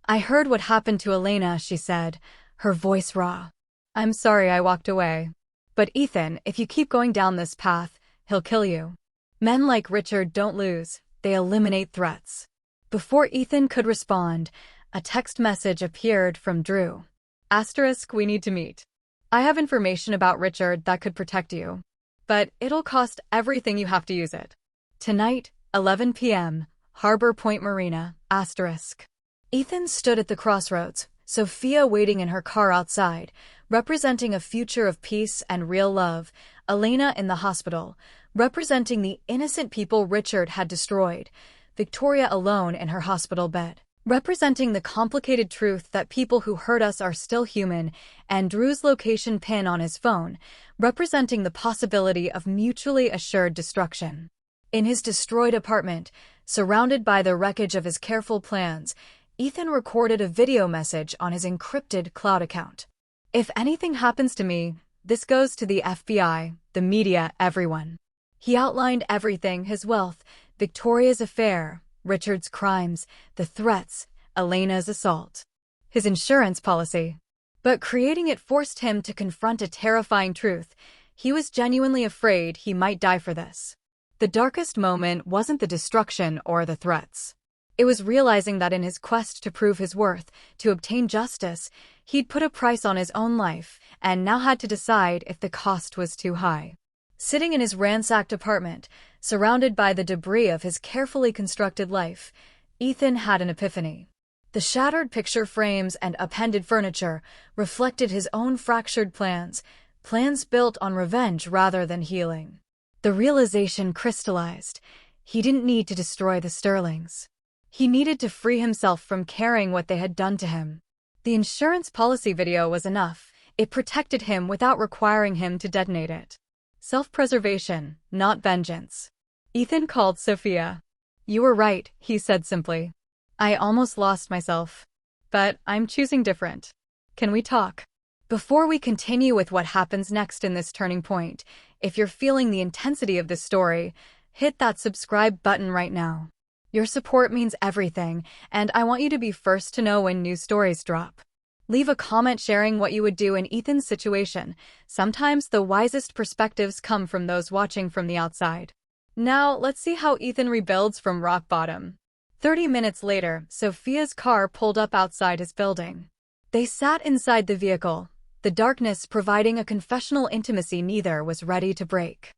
"I heard what happened to Elena," she said, her voice raw. "I'm sorry I walked away. But Ethan, if you keep going down this path, he'll kill you. Men like Richard don't lose, they eliminate threats." Before Ethan could respond, a text message appeared from Drew. *, "We need to meet. I have information about Richard that could protect you. But it'll cost everything you have to use it. Tonight, 11 p.m., Harbor Point Marina, *. Ethan stood at the crossroads, Sophia waiting in her car outside, representing a future of peace and real love, Elena in the hospital, representing the innocent people Richard had destroyed, Victoria alone in her hospital bed, representing the complicated truth that people who hurt us are still human, and Drew's location pin on his phone, representing the possibility of mutually assured destruction. In his destroyed apartment, surrounded by the wreckage of his careful plans, Ethan recorded a video message on his encrypted cloud account. "If anything happens to me, this goes to the FBI, the media, everyone." He outlined everything: his wealth, Victoria's affair, Richard's crimes, the threats, Elena's assault, his insurance policy. But creating it forced him to confront a terrifying truth. He was genuinely afraid he might die for this. The darkest moment wasn't the destruction or the threats. It was realizing that in his quest to prove his worth, to obtain justice, he'd put a price on his own life, and now had to decide if the cost was too high. Sitting in his ransacked apartment, surrounded by the debris of his carefully constructed life, Ethan had an epiphany. The shattered picture frames and appended furniture reflected his own fractured plans built on revenge rather than healing. The realization crystallized. He didn't need to destroy the Sterlings. He needed to free himself from carrying what they had done to him. The insurance policy video was enough. It protected him without requiring him to detonate it. Self-preservation, not vengeance. Ethan called Sophia. You were right, he said simply. I almost lost myself. But I'm choosing different. Can we talk? Before we continue with what happens next in this turning point, if you're feeling the intensity of this story, hit that subscribe button right now. Your support means everything, and I want you to be first to know when new stories drop. Leave a comment sharing what you would do in Ethan's situation. Sometimes the wisest perspectives come from those watching from the outside. Now, let's see how Ethan rebuilds from rock bottom. 30 minutes later, Sophia's car pulled up outside his building. They sat inside the vehicle, the darkness providing a confessional intimacy neither was ready to break.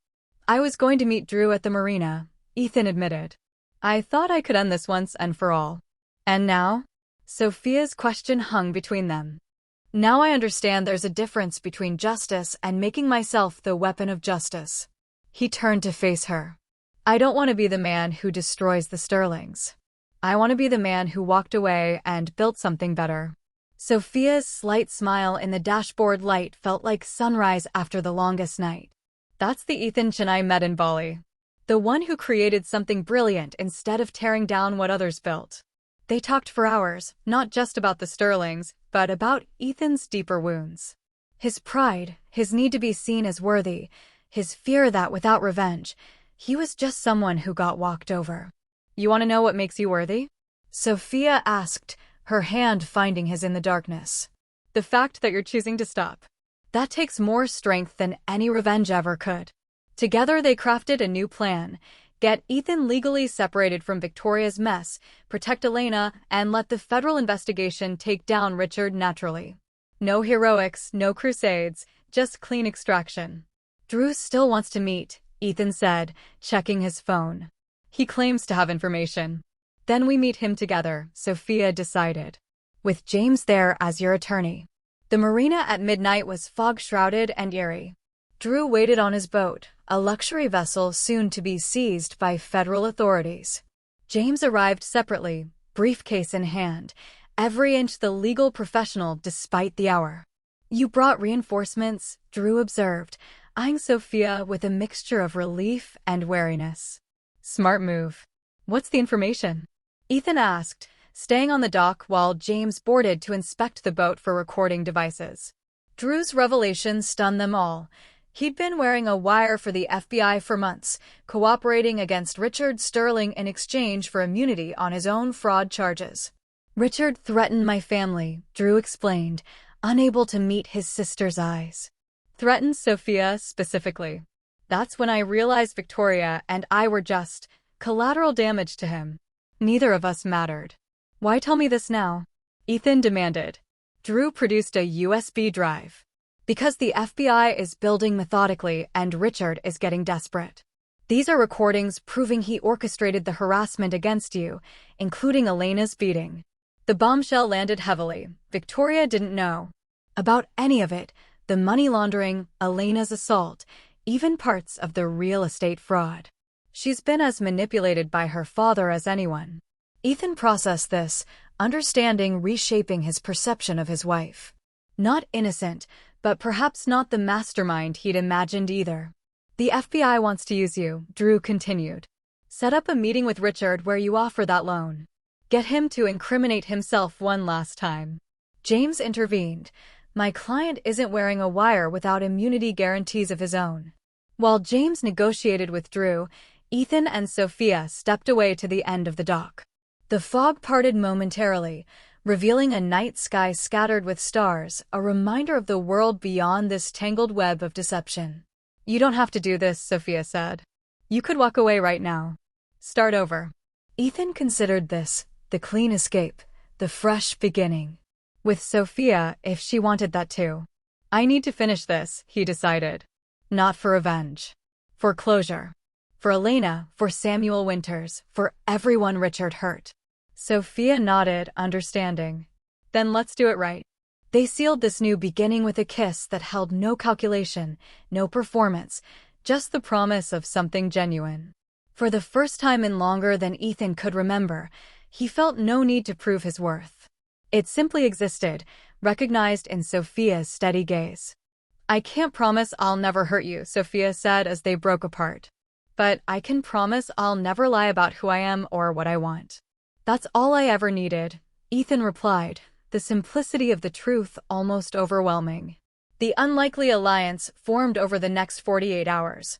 I was going to meet Drew at the marina, Ethan admitted. I thought I could end this once and for all. And now? Sophia's question hung between them. Now I understand there's a difference between justice and making myself the weapon of justice. He turned to face her. I don't want to be the man who destroys the Sterlings. I want to be the man who walked away and built something better. Sophia's slight smile in the dashboard light felt like sunrise after the longest night. That's the Ethan Chennai met in Bali. The one who created something brilliant instead of tearing down what others built. They talked for hours, not just about the Sterlings, but about Ethan's deeper wounds. His pride, his need to be seen as worthy, his fear that without revenge, he was just someone who got walked over. You want to know what makes you worthy? Sophia asked, her hand finding his in the darkness. The fact that you're choosing to stop. That takes more strength than any revenge ever could. Together they crafted a new plan. Get Ethan legally separated from Victoria's mess, protect Elena, and let the federal investigation take down Richard naturally. No heroics, no crusades, just clean extraction. Drew still wants to meet, Ethan said, checking his phone. He claims to have information. Then we meet him together, Sophia decided. With James there as your attorney. The marina at midnight was fog-shrouded and eerie. Drew waited on his boat, a luxury vessel soon to be seized by federal authorities. James arrived separately, briefcase in hand, every inch the legal professional despite the hour. You brought reinforcements, Drew observed, eyeing Sophia with a mixture of relief and wariness. Smart move. What's the information? Ethan asked, staying on the dock while James boarded to inspect the boat for recording devices. Drew's revelation stunned them all. He'd been wearing a wire for the FBI for months, cooperating against Richard Sterling in exchange for immunity on his own fraud charges. Richard threatened my family, Drew explained, unable to meet his sister's eyes. Threatened Sophia specifically. That's when I realized Victoria and I were just collateral damage to him. Neither of us mattered. Why tell me this now? Ethan demanded. Drew produced a USB drive. Because the FBI is building methodically and Richard is getting desperate. These are recordings proving he orchestrated the harassment against you, including Elena's beating. The bombshell landed heavily. Victoria didn't know about any of it, the money laundering, Elena's assault, even parts of the real estate fraud. She's been as manipulated by her father as anyone. Ethan processed this, understanding reshaping his perception of his wife. Not innocent, but perhaps not the mastermind he'd imagined either. The FBI wants to use you, Drew continued. Set up a meeting with Richard where you offer that loan. Get him to incriminate himself one last time. James intervened. My client isn't wearing a wire without immunity guarantees of his own. While James negotiated with Drew, Ethan and Sophia stepped away to the end of the dock. The fog parted momentarily, revealing a night sky scattered with stars, a reminder of the world beyond this tangled web of deception. You don't have to do this, Sophia said. You could walk away right now. Start over. Ethan considered this, the clean escape, the fresh beginning. With Sophia, if she wanted that too. I need to finish this, he decided. Not for revenge. For closure. For Elena, for Samuel Winters, for everyone Richard hurt. Sophia nodded, understanding. Then let's do it right. They sealed this new beginning with a kiss that held no calculation, no performance, just the promise of something genuine. For the first time in longer than Ethan could remember, he felt no need to prove his worth. It simply existed, recognized in Sophia's steady gaze. I can't promise I'll never hurt you, Sophia said as they broke apart. but I can promise I'll never lie about who I am or what I want." "That's all I ever needed," Ethan replied, the simplicity of the truth almost overwhelming. The unlikely alliance formed over the next 48 hours.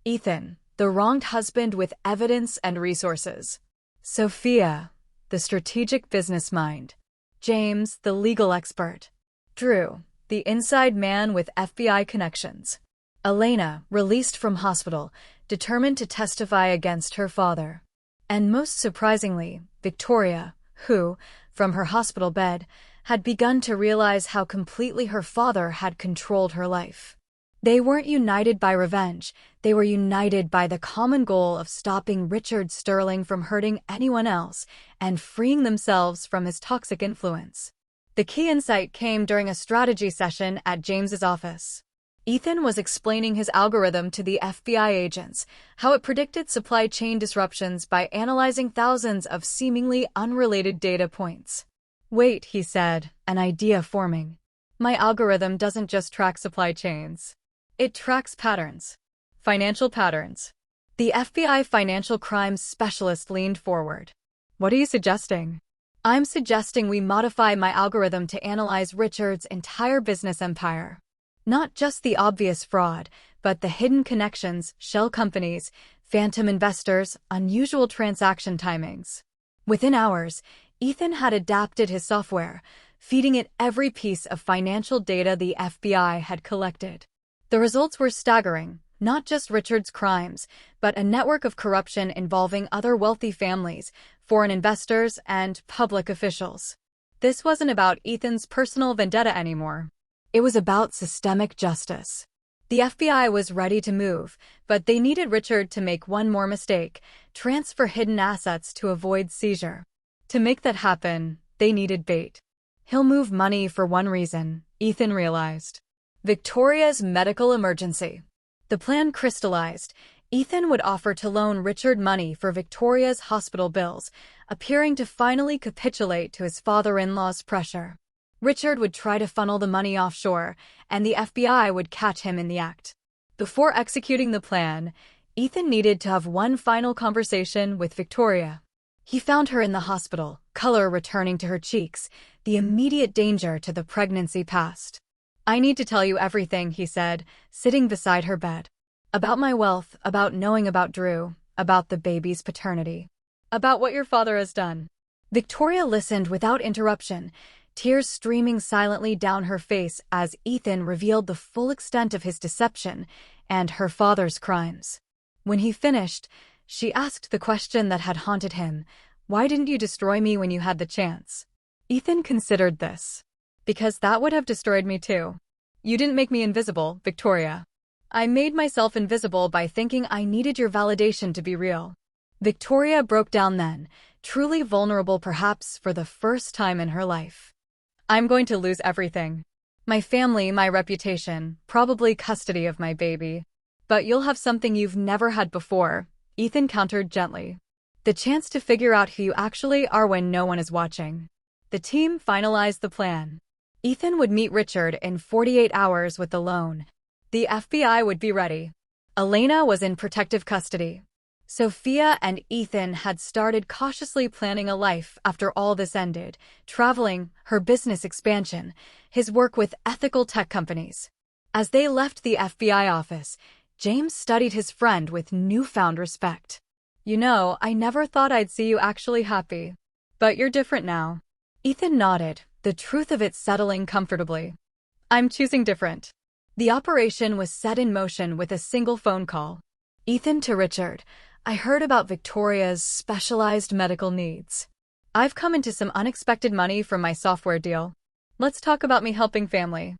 Ethan, the wronged husband with evidence and resources. Sophia, the strategic business mind. James, the legal expert. Drew, the inside man with FBI connections. Elena, released from hospital, determined to testify against her father. And most surprisingly, Victoria, who, from her hospital bed, had begun to realize how completely her father had controlled her life. They weren't united by revenge, they were united by the common goal of stopping Richard Sterling from hurting anyone else and freeing themselves from his toxic influence. The key insight came during a strategy session at James's office. Ethan was explaining his algorithm to the FBI agents, how it predicted supply chain disruptions by analyzing thousands of seemingly unrelated data points. "Wait," he said, an idea forming. "My algorithm doesn't just track supply chains. It tracks patterns. Financial patterns." The FBI financial crimes specialist leaned forward. "What are you suggesting?" "I'm suggesting we modify my algorithm to analyze Richard's entire business empire. Not just the obvious fraud, but the hidden connections, shell companies, phantom investors, unusual transaction timings." Within hours, Ethan had adapted his software, feeding it every piece of financial data the FBI had collected. The results were staggering, not just Richard's crimes, but a network of corruption involving other wealthy families, foreign investors, and public officials. This wasn't about Ethan's personal vendetta anymore. It was about systemic justice. The FBI was ready to move, but they needed Richard to make one more mistake, transfer hidden assets to avoid seizure. To make that happen, they needed bait. He'll move money for one reason, Ethan realized. Victoria's medical emergency. The plan crystallized. Ethan would offer to loan Richard money for Victoria's hospital bills, appearing to finally capitulate to his father-in-law's pressure. Richard would try to funnel the money offshore, and the FBI would catch him in the act. Before executing the plan, Ethan needed to have one final conversation with Victoria. He found her in the hospital, color returning to her cheeks, the immediate danger to the pregnancy past. "I need to tell you everything," he said, sitting beside her bed. "About my wealth, about knowing about Drew, about the baby's paternity. About what your father has done." Victoria listened without interruption, tears streaming silently down her face as Ethan revealed the full extent of his deception and her father's crimes. When he finished, she asked the question that had haunted him, "Why didn't you destroy me when you had the chance?" Ethan considered this. "Because that would have destroyed me too. You didn't make me invisible, Victoria. I made myself invisible by thinking I needed your validation to be real." Victoria broke down then, truly vulnerable perhaps for the first time in her life. "I'm going to lose everything. My family, my reputation, probably custody of my baby. But you'll have something you've never had before," Ethan countered gently. "The chance to figure out who you actually are when no one is watching." The team finalized the plan. Ethan would meet Richard in 48 hours with the loan. The FBI would be ready. Elena was in protective custody. Sophia and Ethan had started cautiously planning a life after all this ended, traveling, her business expansion, his work with ethical tech companies. As they left the FBI office, James studied his friend with newfound respect. "You know, I never thought I'd see you actually happy. But you're different now." Ethan nodded, the truth of it settling comfortably. "I'm choosing different." The operation was set in motion with a single phone call. Ethan to Richard, "I heard about Victoria's specialized medical needs. I've come into some unexpected money from my software deal. Let's talk about me helping family."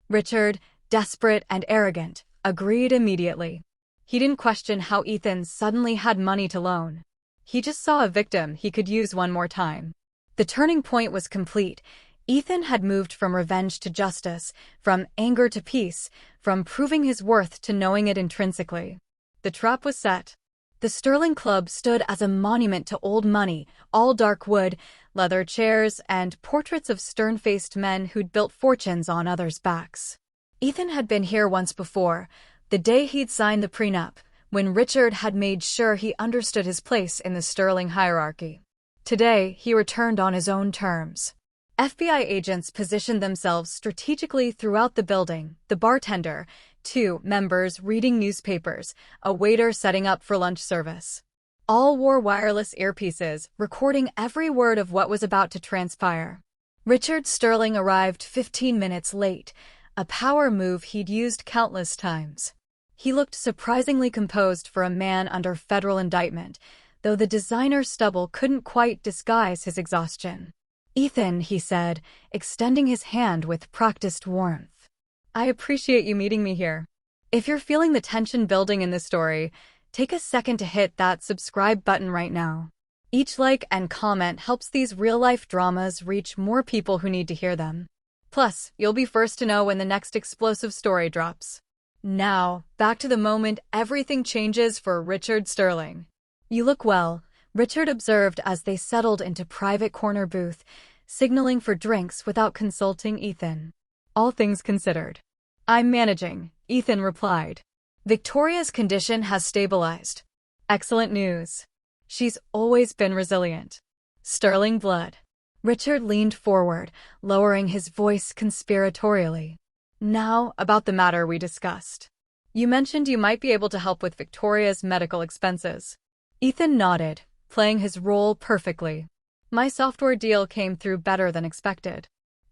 Richard, desperate and arrogant, agreed immediately. He didn't question how Ethan suddenly had money to loan. He just saw a victim he could use one more time. The turning point was complete. Ethan had moved from revenge to justice, from anger to peace, from proving his worth to knowing it intrinsically. The trap was set. The Sterling Club stood as a monument to old money, all dark wood, leather chairs, and portraits of stern-faced men who'd built fortunes on others' backs. Ethan had been here once before, the day he'd signed the prenup, when Richard had made sure he understood his place in the Sterling hierarchy. Today, he returned on his own terms. FBI agents positioned themselves strategically throughout the building, the bartender, 2 members reading newspapers, a waiter setting up for lunch service. All wore wireless earpieces, recording every word of what was about to transpire. Richard Sterling arrived 15 minutes late, a power move he'd used countless times. He looked surprisingly composed for a man under federal indictment, though the designer stubble couldn't quite disguise his exhaustion. "Ethan," he said, extending his hand with practiced warmth. "I appreciate you meeting me here. If you're feeling the tension building in this story, take a second to hit that subscribe button right now. Each like and comment helps these real-life dramas reach more people who need to hear them. Plus, you'll be first to know when the next explosive story drops." Now, back to the moment everything changes for Richard Sterling. "You look well," Richard observed as they settled into private corner booth, signaling for drinks without consulting Ethan. "All things considered." "I'm managing," Ethan replied. "Victoria's condition has stabilized." "Excellent news. She's always been resilient." "Sterling blood." Richard leaned forward, lowering his voice conspiratorially. "Now, about the matter we discussed. You mentioned you might be able to help with Victoria's medical expenses." Ethan nodded, playing his role perfectly. "My software deal came through better than expected.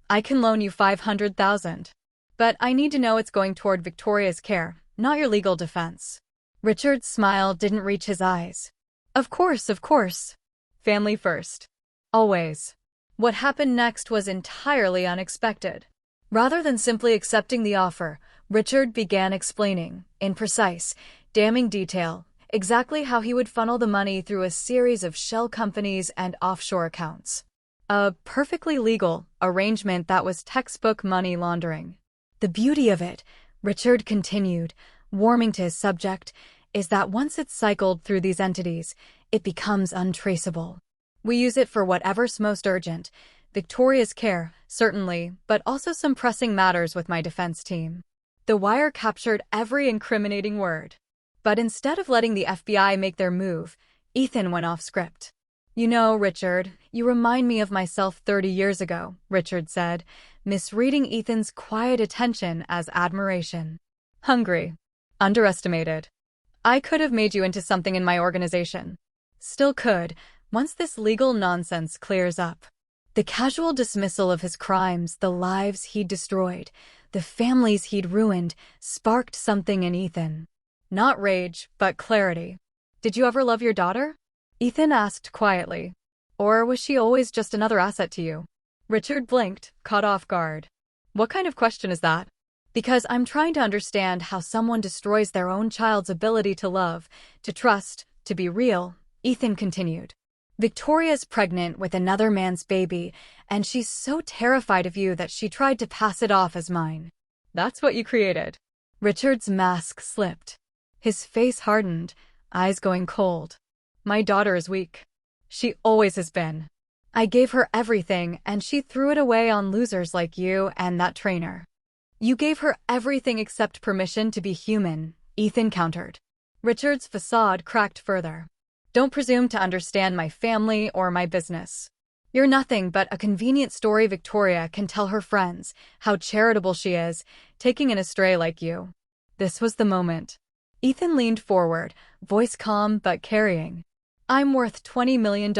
I can loan you $500,000. But I need to know it's going toward Victoria's care, not your legal defense." Richard's smile didn't reach his eyes. Of course. Family first. Always." What happened next was entirely unexpected. Rather than simply accepting the offer, Richard began explaining, in precise, damning detail, exactly how he would funnel the money through a series of shell companies and offshore accounts. A perfectly legal arrangement that was textbook money laundering. "The beauty of it," Richard continued, warming to his subject, "is that once it's cycled through these entities, it becomes untraceable. We use it for whatever's most urgent. Victoria's care, certainly, but also some pressing matters with my defense team." The wire captured every incriminating word. But instead of letting the FBI make their move, Ethan went off script. "You know, Richard, you remind me of myself 30 years ago," Richard said, misreading Ethan's quiet attention as admiration. "Hungry. Underestimated. I could have made you into something in my organization. Still could, once this legal nonsense clears up." The casual dismissal of his crimes, the lives he'd destroyed, the families he'd ruined, sparked something in Ethan. Not rage, but clarity. "Did you ever love your daughter?" Ethan asked quietly. "Or was she always just another asset to you?" Richard blinked, caught off guard. "What kind of question is that?" "Because I'm trying to understand how someone destroys their own child's ability to love, to trust, to be real," Ethan continued. "Victoria's pregnant with another man's baby, and she's so terrified of you that she tried to pass it off as mine." "That's what you created." Richard's mask slipped. His face hardened, eyes going cold. "My daughter is weak. She always has been. I gave her everything, and she threw it away on losers like you and that trainer." "You gave her everything except permission to be human," Ethan countered. Richard's facade cracked further. "Don't presume to understand my family or my business. You're nothing but a convenient story Victoria can tell her friends, how charitable she is, taking in a stray like you." This was the moment. Ethan leaned forward, voice calm but carrying. "I'm worth $20 million,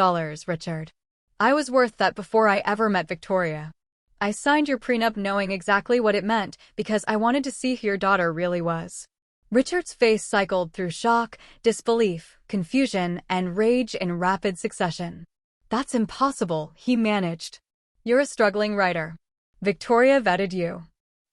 Richard. I was worth that before I ever met Victoria. I signed your prenup knowing exactly what it meant because I wanted to see who your daughter really was." Richard's face cycled through shock, disbelief, confusion, and rage in rapid succession. "That's impossible," he managed. "You're a struggling writer. Victoria vetted you.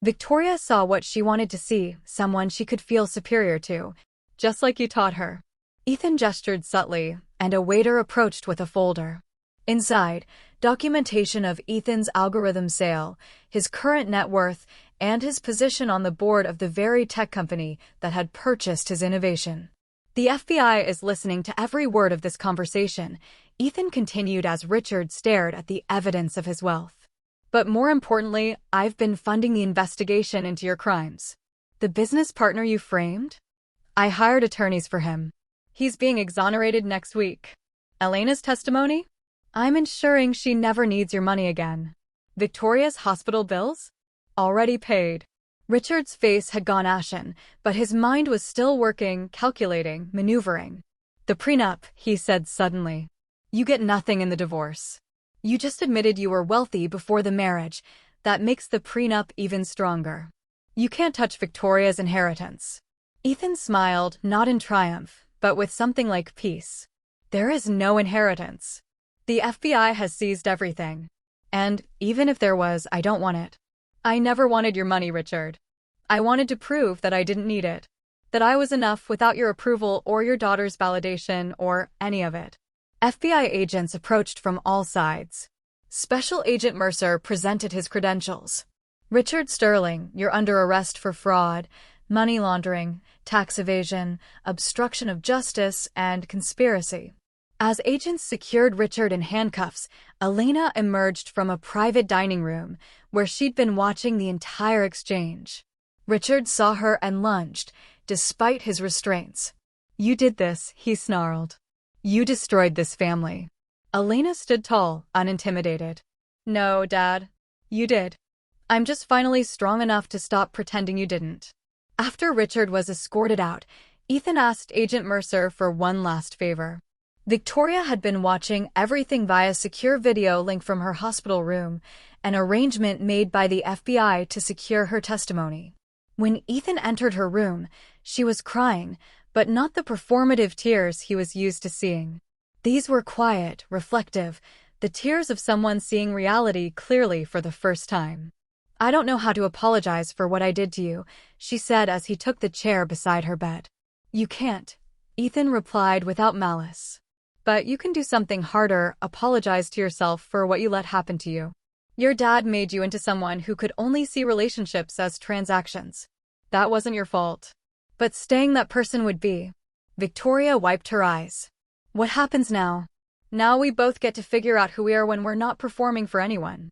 Victoria saw what she wanted to see, someone she could feel superior to, just like you taught her." Ethan gestured subtly, and a waiter approached with a folder. Inside, documentation of Ethan's algorithm sale, his current net worth, and his position on the board of the very tech company that had purchased his innovation. "The FBI is listening to every word of this conversation," Ethan continued as Richard stared at the evidence of his wealth. "But more importantly, I've been funding the investigation into your crimes." "The business partner you framed?" I hired attorneys for him. He's being exonerated next week. Elena's testimony? I'm ensuring she never needs your money again. Victoria's hospital bills? Already paid. Richard's face had gone ashen, but his mind was still working, calculating, maneuvering. The prenup, he said suddenly. You get nothing in the divorce. You just admitted you were wealthy before the marriage. That makes the prenup even stronger. You can't touch Victoria's inheritance. Ethan smiled, not in triumph, but with something like peace. There is no inheritance. The FBI has seized everything. And, even if there was, I don't want it. I never wanted your money, Richard. I wanted to prove that I didn't need it. That I was enough without your approval or your daughter's validation or any of it. FBI agents approached from all sides. Special Agent Mercer presented his credentials. Richard Sterling, you're under arrest for fraud, money laundering, tax evasion, obstruction of justice, and conspiracy. As agents secured Richard in handcuffs, Elena emerged from a private dining room where she'd been watching the entire exchange. Richard saw her and lunged, despite his restraints. You did this, he snarled. You destroyed this family. Elena stood tall, unintimidated. No, Dad. You did. I'm just finally strong enough to stop pretending you didn't. After Richard was escorted out, Ethan asked Agent Mercer for one last favor. Victoria had been watching everything via secure video link from her hospital room, an arrangement made by the FBI to secure her testimony. When Ethan entered her room, she was crying, but not the performative tears he was used to seeing. These were quiet, reflective, the tears of someone seeing reality clearly for the first time. I don't know how to apologize for what I did to you, she said as he took the chair beside her bed. You can't, Ethan replied without malice. But you can do something harder, apologize to yourself for what you let happen to you. Your dad made you into someone who could only see relationships as transactions. That wasn't your fault. But staying that person would be. Victoria wiped her eyes. What happens now? Now we both get to figure out who we are when we're not performing for anyone.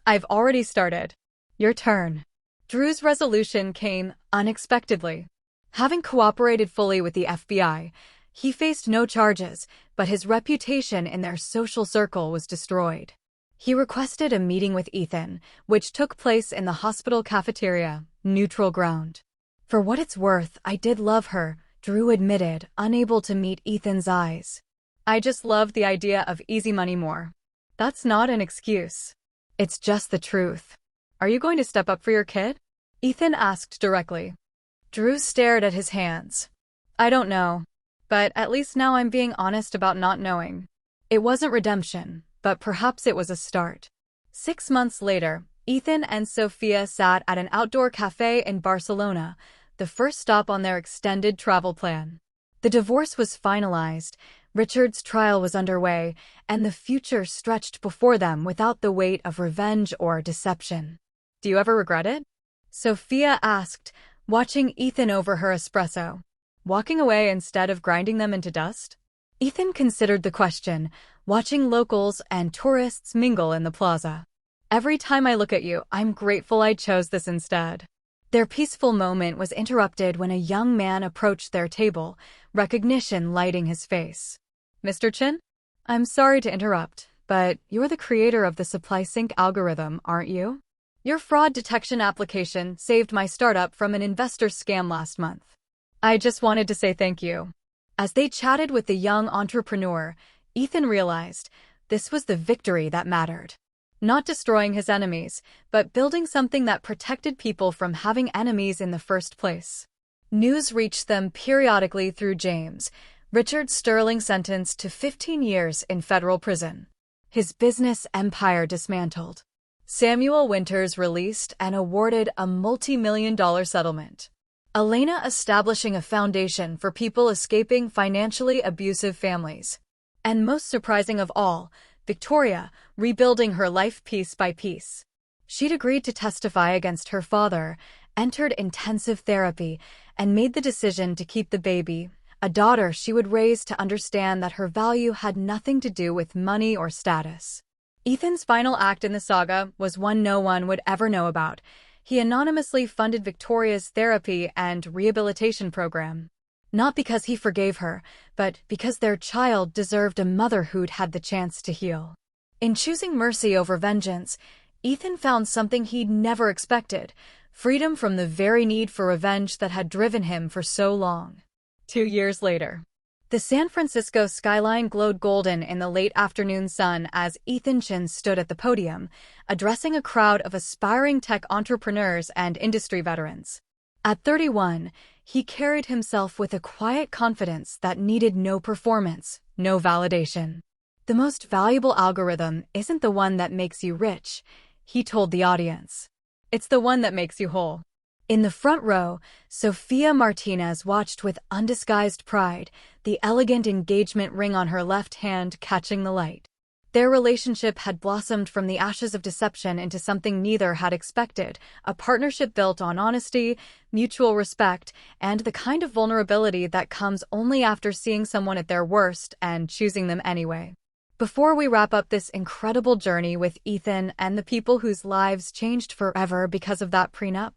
I've already started. Your turn. Drew's resolution came unexpectedly. Having cooperated fully with the FBI, he faced no charges, but his reputation in their social circle was destroyed. He requested a meeting with Ethan, which took place in the hospital cafeteria, neutral ground. For what it's worth, I did love her, Drew admitted, unable to meet Ethan's eyes. I just loved the idea of easy money more. That's not an excuse. It's just the truth. Are you going to step up for your kid? Ethan asked directly. Drew stared at his hands. I don't know. But at least now I'm being honest about not knowing. It wasn't redemption, but perhaps it was a start. 6 months later, Ethan and Sophia sat at an outdoor cafe in Barcelona, the first stop on their extended travel plan. The divorce was finalized, Richard's trial was underway, and the future stretched before them without the weight of revenge or deception. Do you ever regret it? Sophia asked, watching Ethan over her espresso. Walking away instead of grinding them into dust? Ethan considered the question, watching locals and tourists mingle in the plaza. Every time I look at you, I'm grateful I chose this instead. Their peaceful moment was interrupted when a young man approached their table, recognition lighting his face. Mr. Chin? I'm sorry to interrupt, but you're the creator of the supply sync algorithm, aren't you? Your fraud detection application saved my startup from an investor scam last month. I just wanted to say thank you. As they chatted with the young entrepreneur, Ethan realized this was the victory that mattered. Not destroying his enemies, but building something that protected people from having enemies in the first place. News reached them periodically through James, Richard Sterling sentenced to 15 years in federal prison. His business empire dismantled. Samuel Winters released and awarded a multi-million-dollar settlement. Elena establishing a foundation for people escaping financially abusive families. And most surprising of all, Victoria, rebuilding her life piece by piece. She'd agreed to testify against her father, entered intensive therapy, and made the decision to keep the baby, a daughter she would raise to understand that her value had nothing to do with money or status. Ethan's final act in the saga was one no one would ever know about. He anonymously funded Victoria's therapy and rehabilitation program. Not because he forgave her, but because their child deserved a mother who'd had the chance to heal. In choosing mercy over vengeance, Ethan found something he'd never expected: freedom from the very need for revenge that had driven him for so long. 2 years later. The San Francisco skyline glowed golden in the late afternoon sun as Ethan Chin stood at the podium, addressing a crowd of aspiring tech entrepreneurs and industry veterans. At 31, he carried himself with a quiet confidence that needed no performance, no validation. "The most valuable algorithm isn't the one that makes you rich," he told the audience. "It's the one that makes you whole." In the front row, Sofia Martinez watched with undisguised pride, the elegant engagement ring on her left hand catching the light. Their relationship had blossomed from the ashes of deception into something neither had expected: a partnership built on honesty, mutual respect, and the kind of vulnerability that comes only after seeing someone at their worst and choosing them anyway. Before we wrap up this incredible journey with Ethan and the people whose lives changed forever because of that prenup,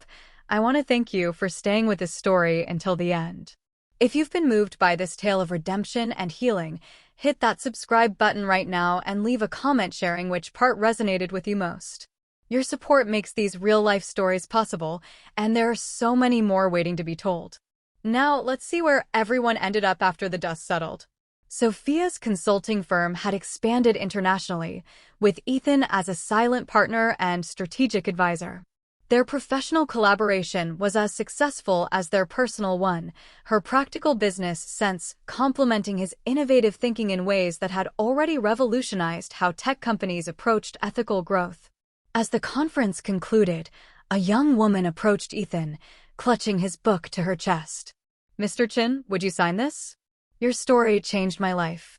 I want to thank you for staying with this story until the end. If you've been moved by this tale of redemption and healing, hit that subscribe button right now and leave a comment sharing which part resonated with you most. Your support makes these real-life stories possible, and there are so many more waiting to be told. Now, let's see where everyone ended up after the dust settled. Sofia's consulting firm had expanded internationally, with Ethan as a silent partner and strategic advisor. Their professional collaboration was as successful as their personal one, her practical business sense complementing his innovative thinking in ways that had already revolutionized how tech companies approached ethical growth. As the conference concluded, a young woman approached Ethan, clutching his book to her chest. "Mr. Chin, would you sign this? Your story changed my life."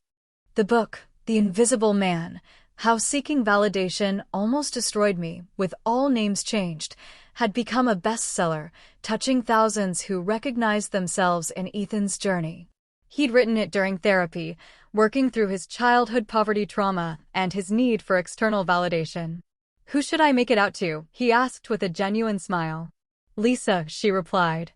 The book, The Invisible Man: How Seeking Validation Almost Destroyed Me, with All Names Changed, had become a bestseller, touching thousands who recognized themselves in Ethan's journey. He'd written it during therapy, working through his childhood poverty trauma and his need for external validation. "Who should I make it out to?" he asked with a genuine smile. "Lisa," she replied.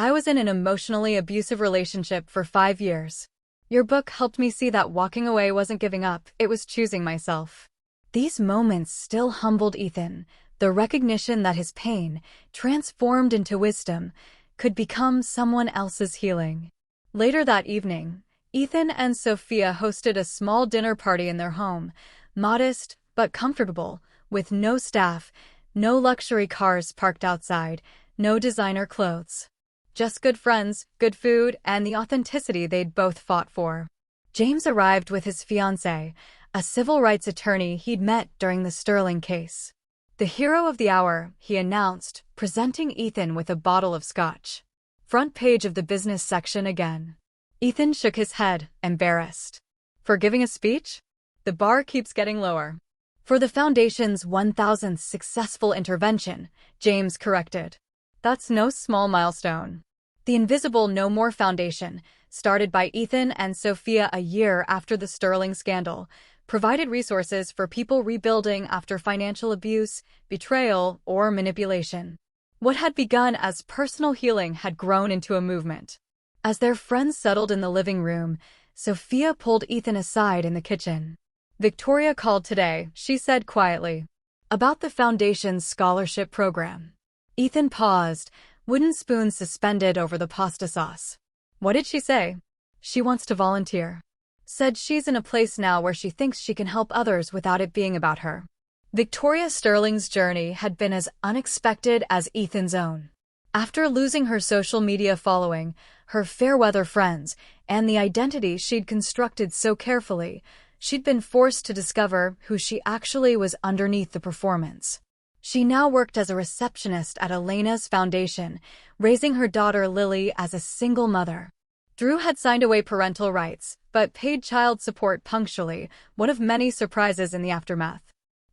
"I was in an emotionally abusive relationship for 5 years. Your book helped me see that walking away wasn't giving up, it was choosing myself." These moments still humbled Ethan, the recognition that his pain, transformed into wisdom, could become someone else's healing. Later that evening, Ethan and Sofia hosted a small dinner party in their home, modest but comfortable, with no staff, no luxury cars parked outside, no designer clothes. Just good friends, good food, and the authenticity they'd both fought for. James arrived with his fiancée, a civil rights attorney he'd met during the Sterling case. "The hero of the hour," he announced, presenting Ethan with a bottle of scotch. Front page of the business section again. Ethan shook his head, embarrassed. "For giving a speech? The bar keeps getting lower." "For the Foundation's 1,000th successful intervention," James corrected. "That's no small milestone." The Invisible No More Foundation, started by Ethan and Sofia a year after the Sterling scandal, provided resources for people rebuilding after financial abuse, betrayal, or manipulation. What had begun as personal healing had grown into a movement. As their friends settled in the living room, Sofia pulled Ethan aside in the kitchen. "Victoria called today," she said quietly. "About the Foundation's scholarship program." Ethan paused, wooden spoon suspended over the pasta sauce. "What did she say?" "She wants to volunteer. Said she's in a place now where she thinks she can help others without it being about her." Victoria Sterling's journey had been as unexpected as Ethan's own. After losing her social media following, her fair-weather friends, and the identity she'd constructed so carefully, she'd been forced to discover who she actually was underneath the performance. She now worked as a receptionist at Elena's foundation, raising her daughter Lily as a single mother. Drew had signed away parental rights, but paid child support punctually, one of many surprises in the aftermath.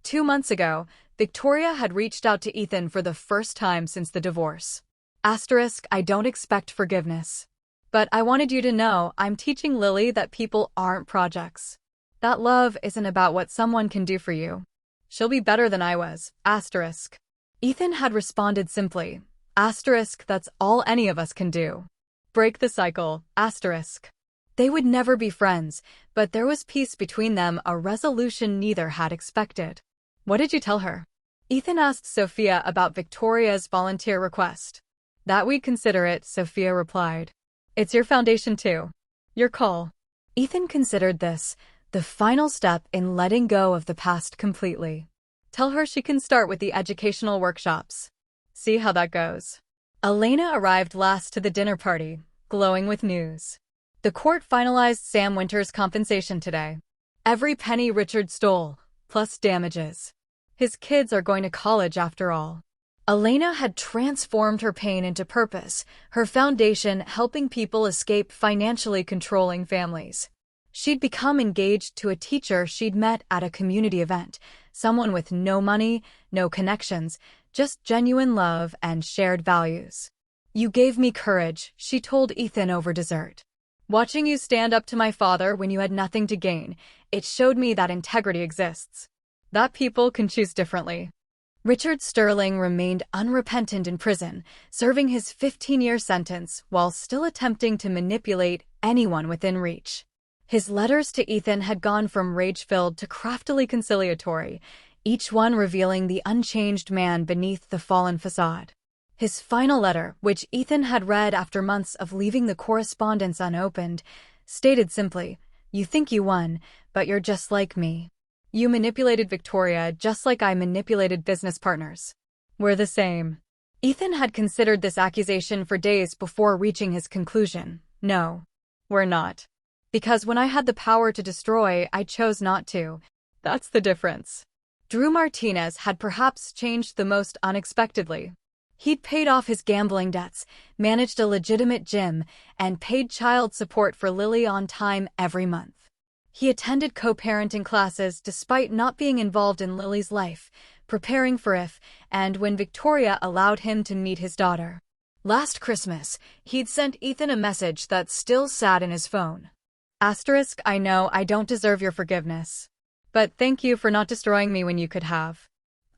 2 months ago, Victoria had reached out to Ethan for the first time since the divorce. "I don't expect forgiveness. But I wanted you to know I'm teaching Lily that people aren't projects. That love isn't about what someone can do for you. She'll be better than I was. Ethan had responded simply, "That's all any of us can do." Break the cycle, asterisk. They would never be friends, but there was peace between them, a resolution neither had expected. What did you tell her? Ethan asked Sophia about Victoria's volunteer request. That we'd consider it, Sophia replied. It's your foundation too. Your call. Ethan considered this, the final step in letting go of the past completely. Tell her she can start with the educational workshops. See how that goes. Elena arrived last to the dinner party, glowing with news. The court finalized Sam Winter's compensation today. Every penny Richard stole, plus damages. His kids are going to college after all. Elena had transformed her pain into purpose, her foundation helping people escape financially controlling families. She'd become engaged to a teacher she'd met at a community event, someone with no money, no connections, just genuine love and shared values. You gave me courage, she told Ethan over dessert. Watching you stand up to my father when you had nothing to gain, it showed me that integrity exists. That people can choose differently. Richard Sterling remained unrepentant in prison, serving his 15-year sentence while still attempting to manipulate anyone within reach. His letters to Ethan had gone from rage-filled to craftily conciliatory, each one revealing the unchanged man beneath the fallen facade. His final letter, which Ethan had read after months of leaving the correspondence unopened, stated simply, "You think you won, but you're just like me. You manipulated Victoria just like I manipulated business partners. We're the same." Ethan had considered this accusation for days before reaching his conclusion. No, we're not. Because when I had the power to destroy, I chose not to. That's the difference. Drew Martinez had perhaps changed the most unexpectedly. He'd paid off his gambling debts, managed a legitimate gym, and paid child support for Lily on time every month. He attended co-parenting classes despite not being involved in Lily's life, preparing for if and when Victoria allowed him to meet his daughter. Last Christmas, he'd sent Ethan a message that still sat in his phone. Asterisk, I know I don't deserve your forgiveness. But thank you for not destroying me when you could have.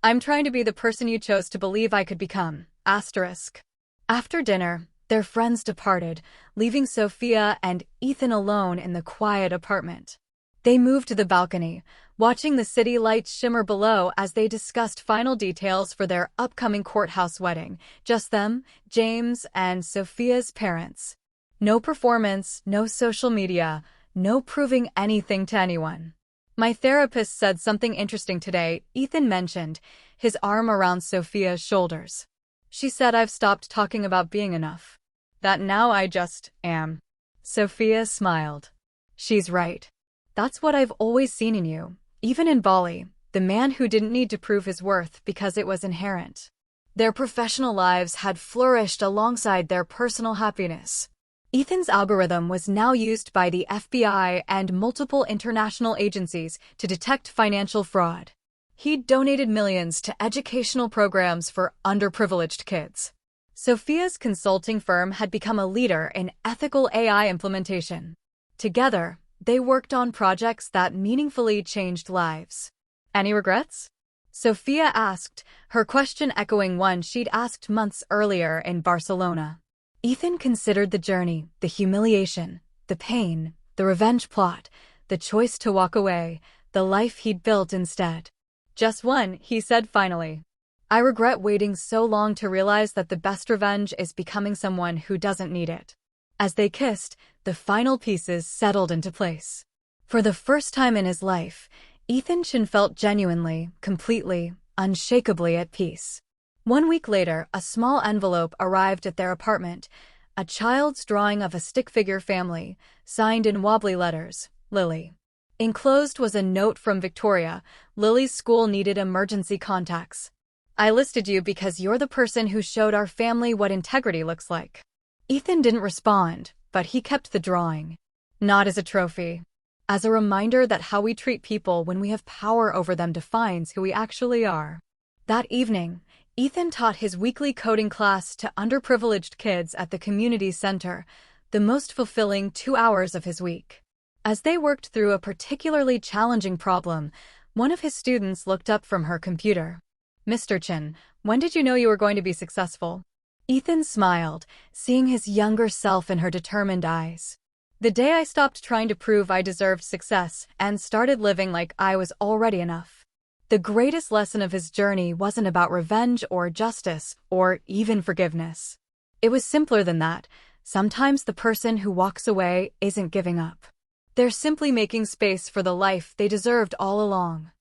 I'm trying to be the person you chose to believe I could become. Asterisk. After dinner, their friends departed, leaving Sophia and Ethan alone in the quiet apartment. They moved to the balcony, watching the city lights shimmer below as they discussed final details for their upcoming courthouse wedding. Just them, James, and Sophia's parents. No performance, no social media, no proving anything to anyone. My therapist said something interesting today, Ethan mentioned, his arm around Sophia's shoulders. She said I've stopped talking about being enough. That now I just am. Sophia smiled. She's right. That's what I've always seen in you, even in Bali, the man who didn't need to prove his worth because it was inherent. Their professional lives had flourished alongside their personal happiness. Ethan's algorithm was now used by the FBI and multiple international agencies to detect financial fraud. He'd donated millions to educational programs for underprivileged kids. Sophia's consulting firm had become a leader in ethical AI implementation. Together, they worked on projects that meaningfully changed lives. Any regrets? Sophia asked, her question echoing one she'd asked months earlier in Barcelona. Ethan considered the journey, the humiliation, the pain, the revenge plot, the choice to walk away, the life he'd built instead. Just one, he said finally. I regret waiting so long to realize that the best revenge is becoming someone who doesn't need it. As they kissed, the final pieces settled into place. For the first time in his life, Ethan Chin felt genuinely, completely, unshakably at peace. 1 week later, a small envelope arrived at their apartment, a child's drawing of a stick figure family, signed in wobbly letters, Lily. Enclosed was a note from Victoria. Lily's school needed emergency contacts. I listed you because you're the person who showed our family what integrity looks like. Ethan didn't respond, but he kept the drawing. Not as a trophy. As a reminder that how we treat people when we have power over them defines who we actually are. That evening, Ethan taught his weekly coding class to underprivileged kids at the community center, the most fulfilling 2 hours of his week. As they worked through a particularly challenging problem, one of his students looked up from her computer. Mr. Chin, when did you know you were going to be successful? Ethan smiled, seeing his younger self in her determined eyes. The day I stopped trying to prove I deserved success and started living like I was already enough. The greatest lesson of his journey wasn't about revenge or justice or even forgiveness. It was simpler than that. Sometimes the person who walks away isn't giving up. They're simply making space for the life they deserved all along.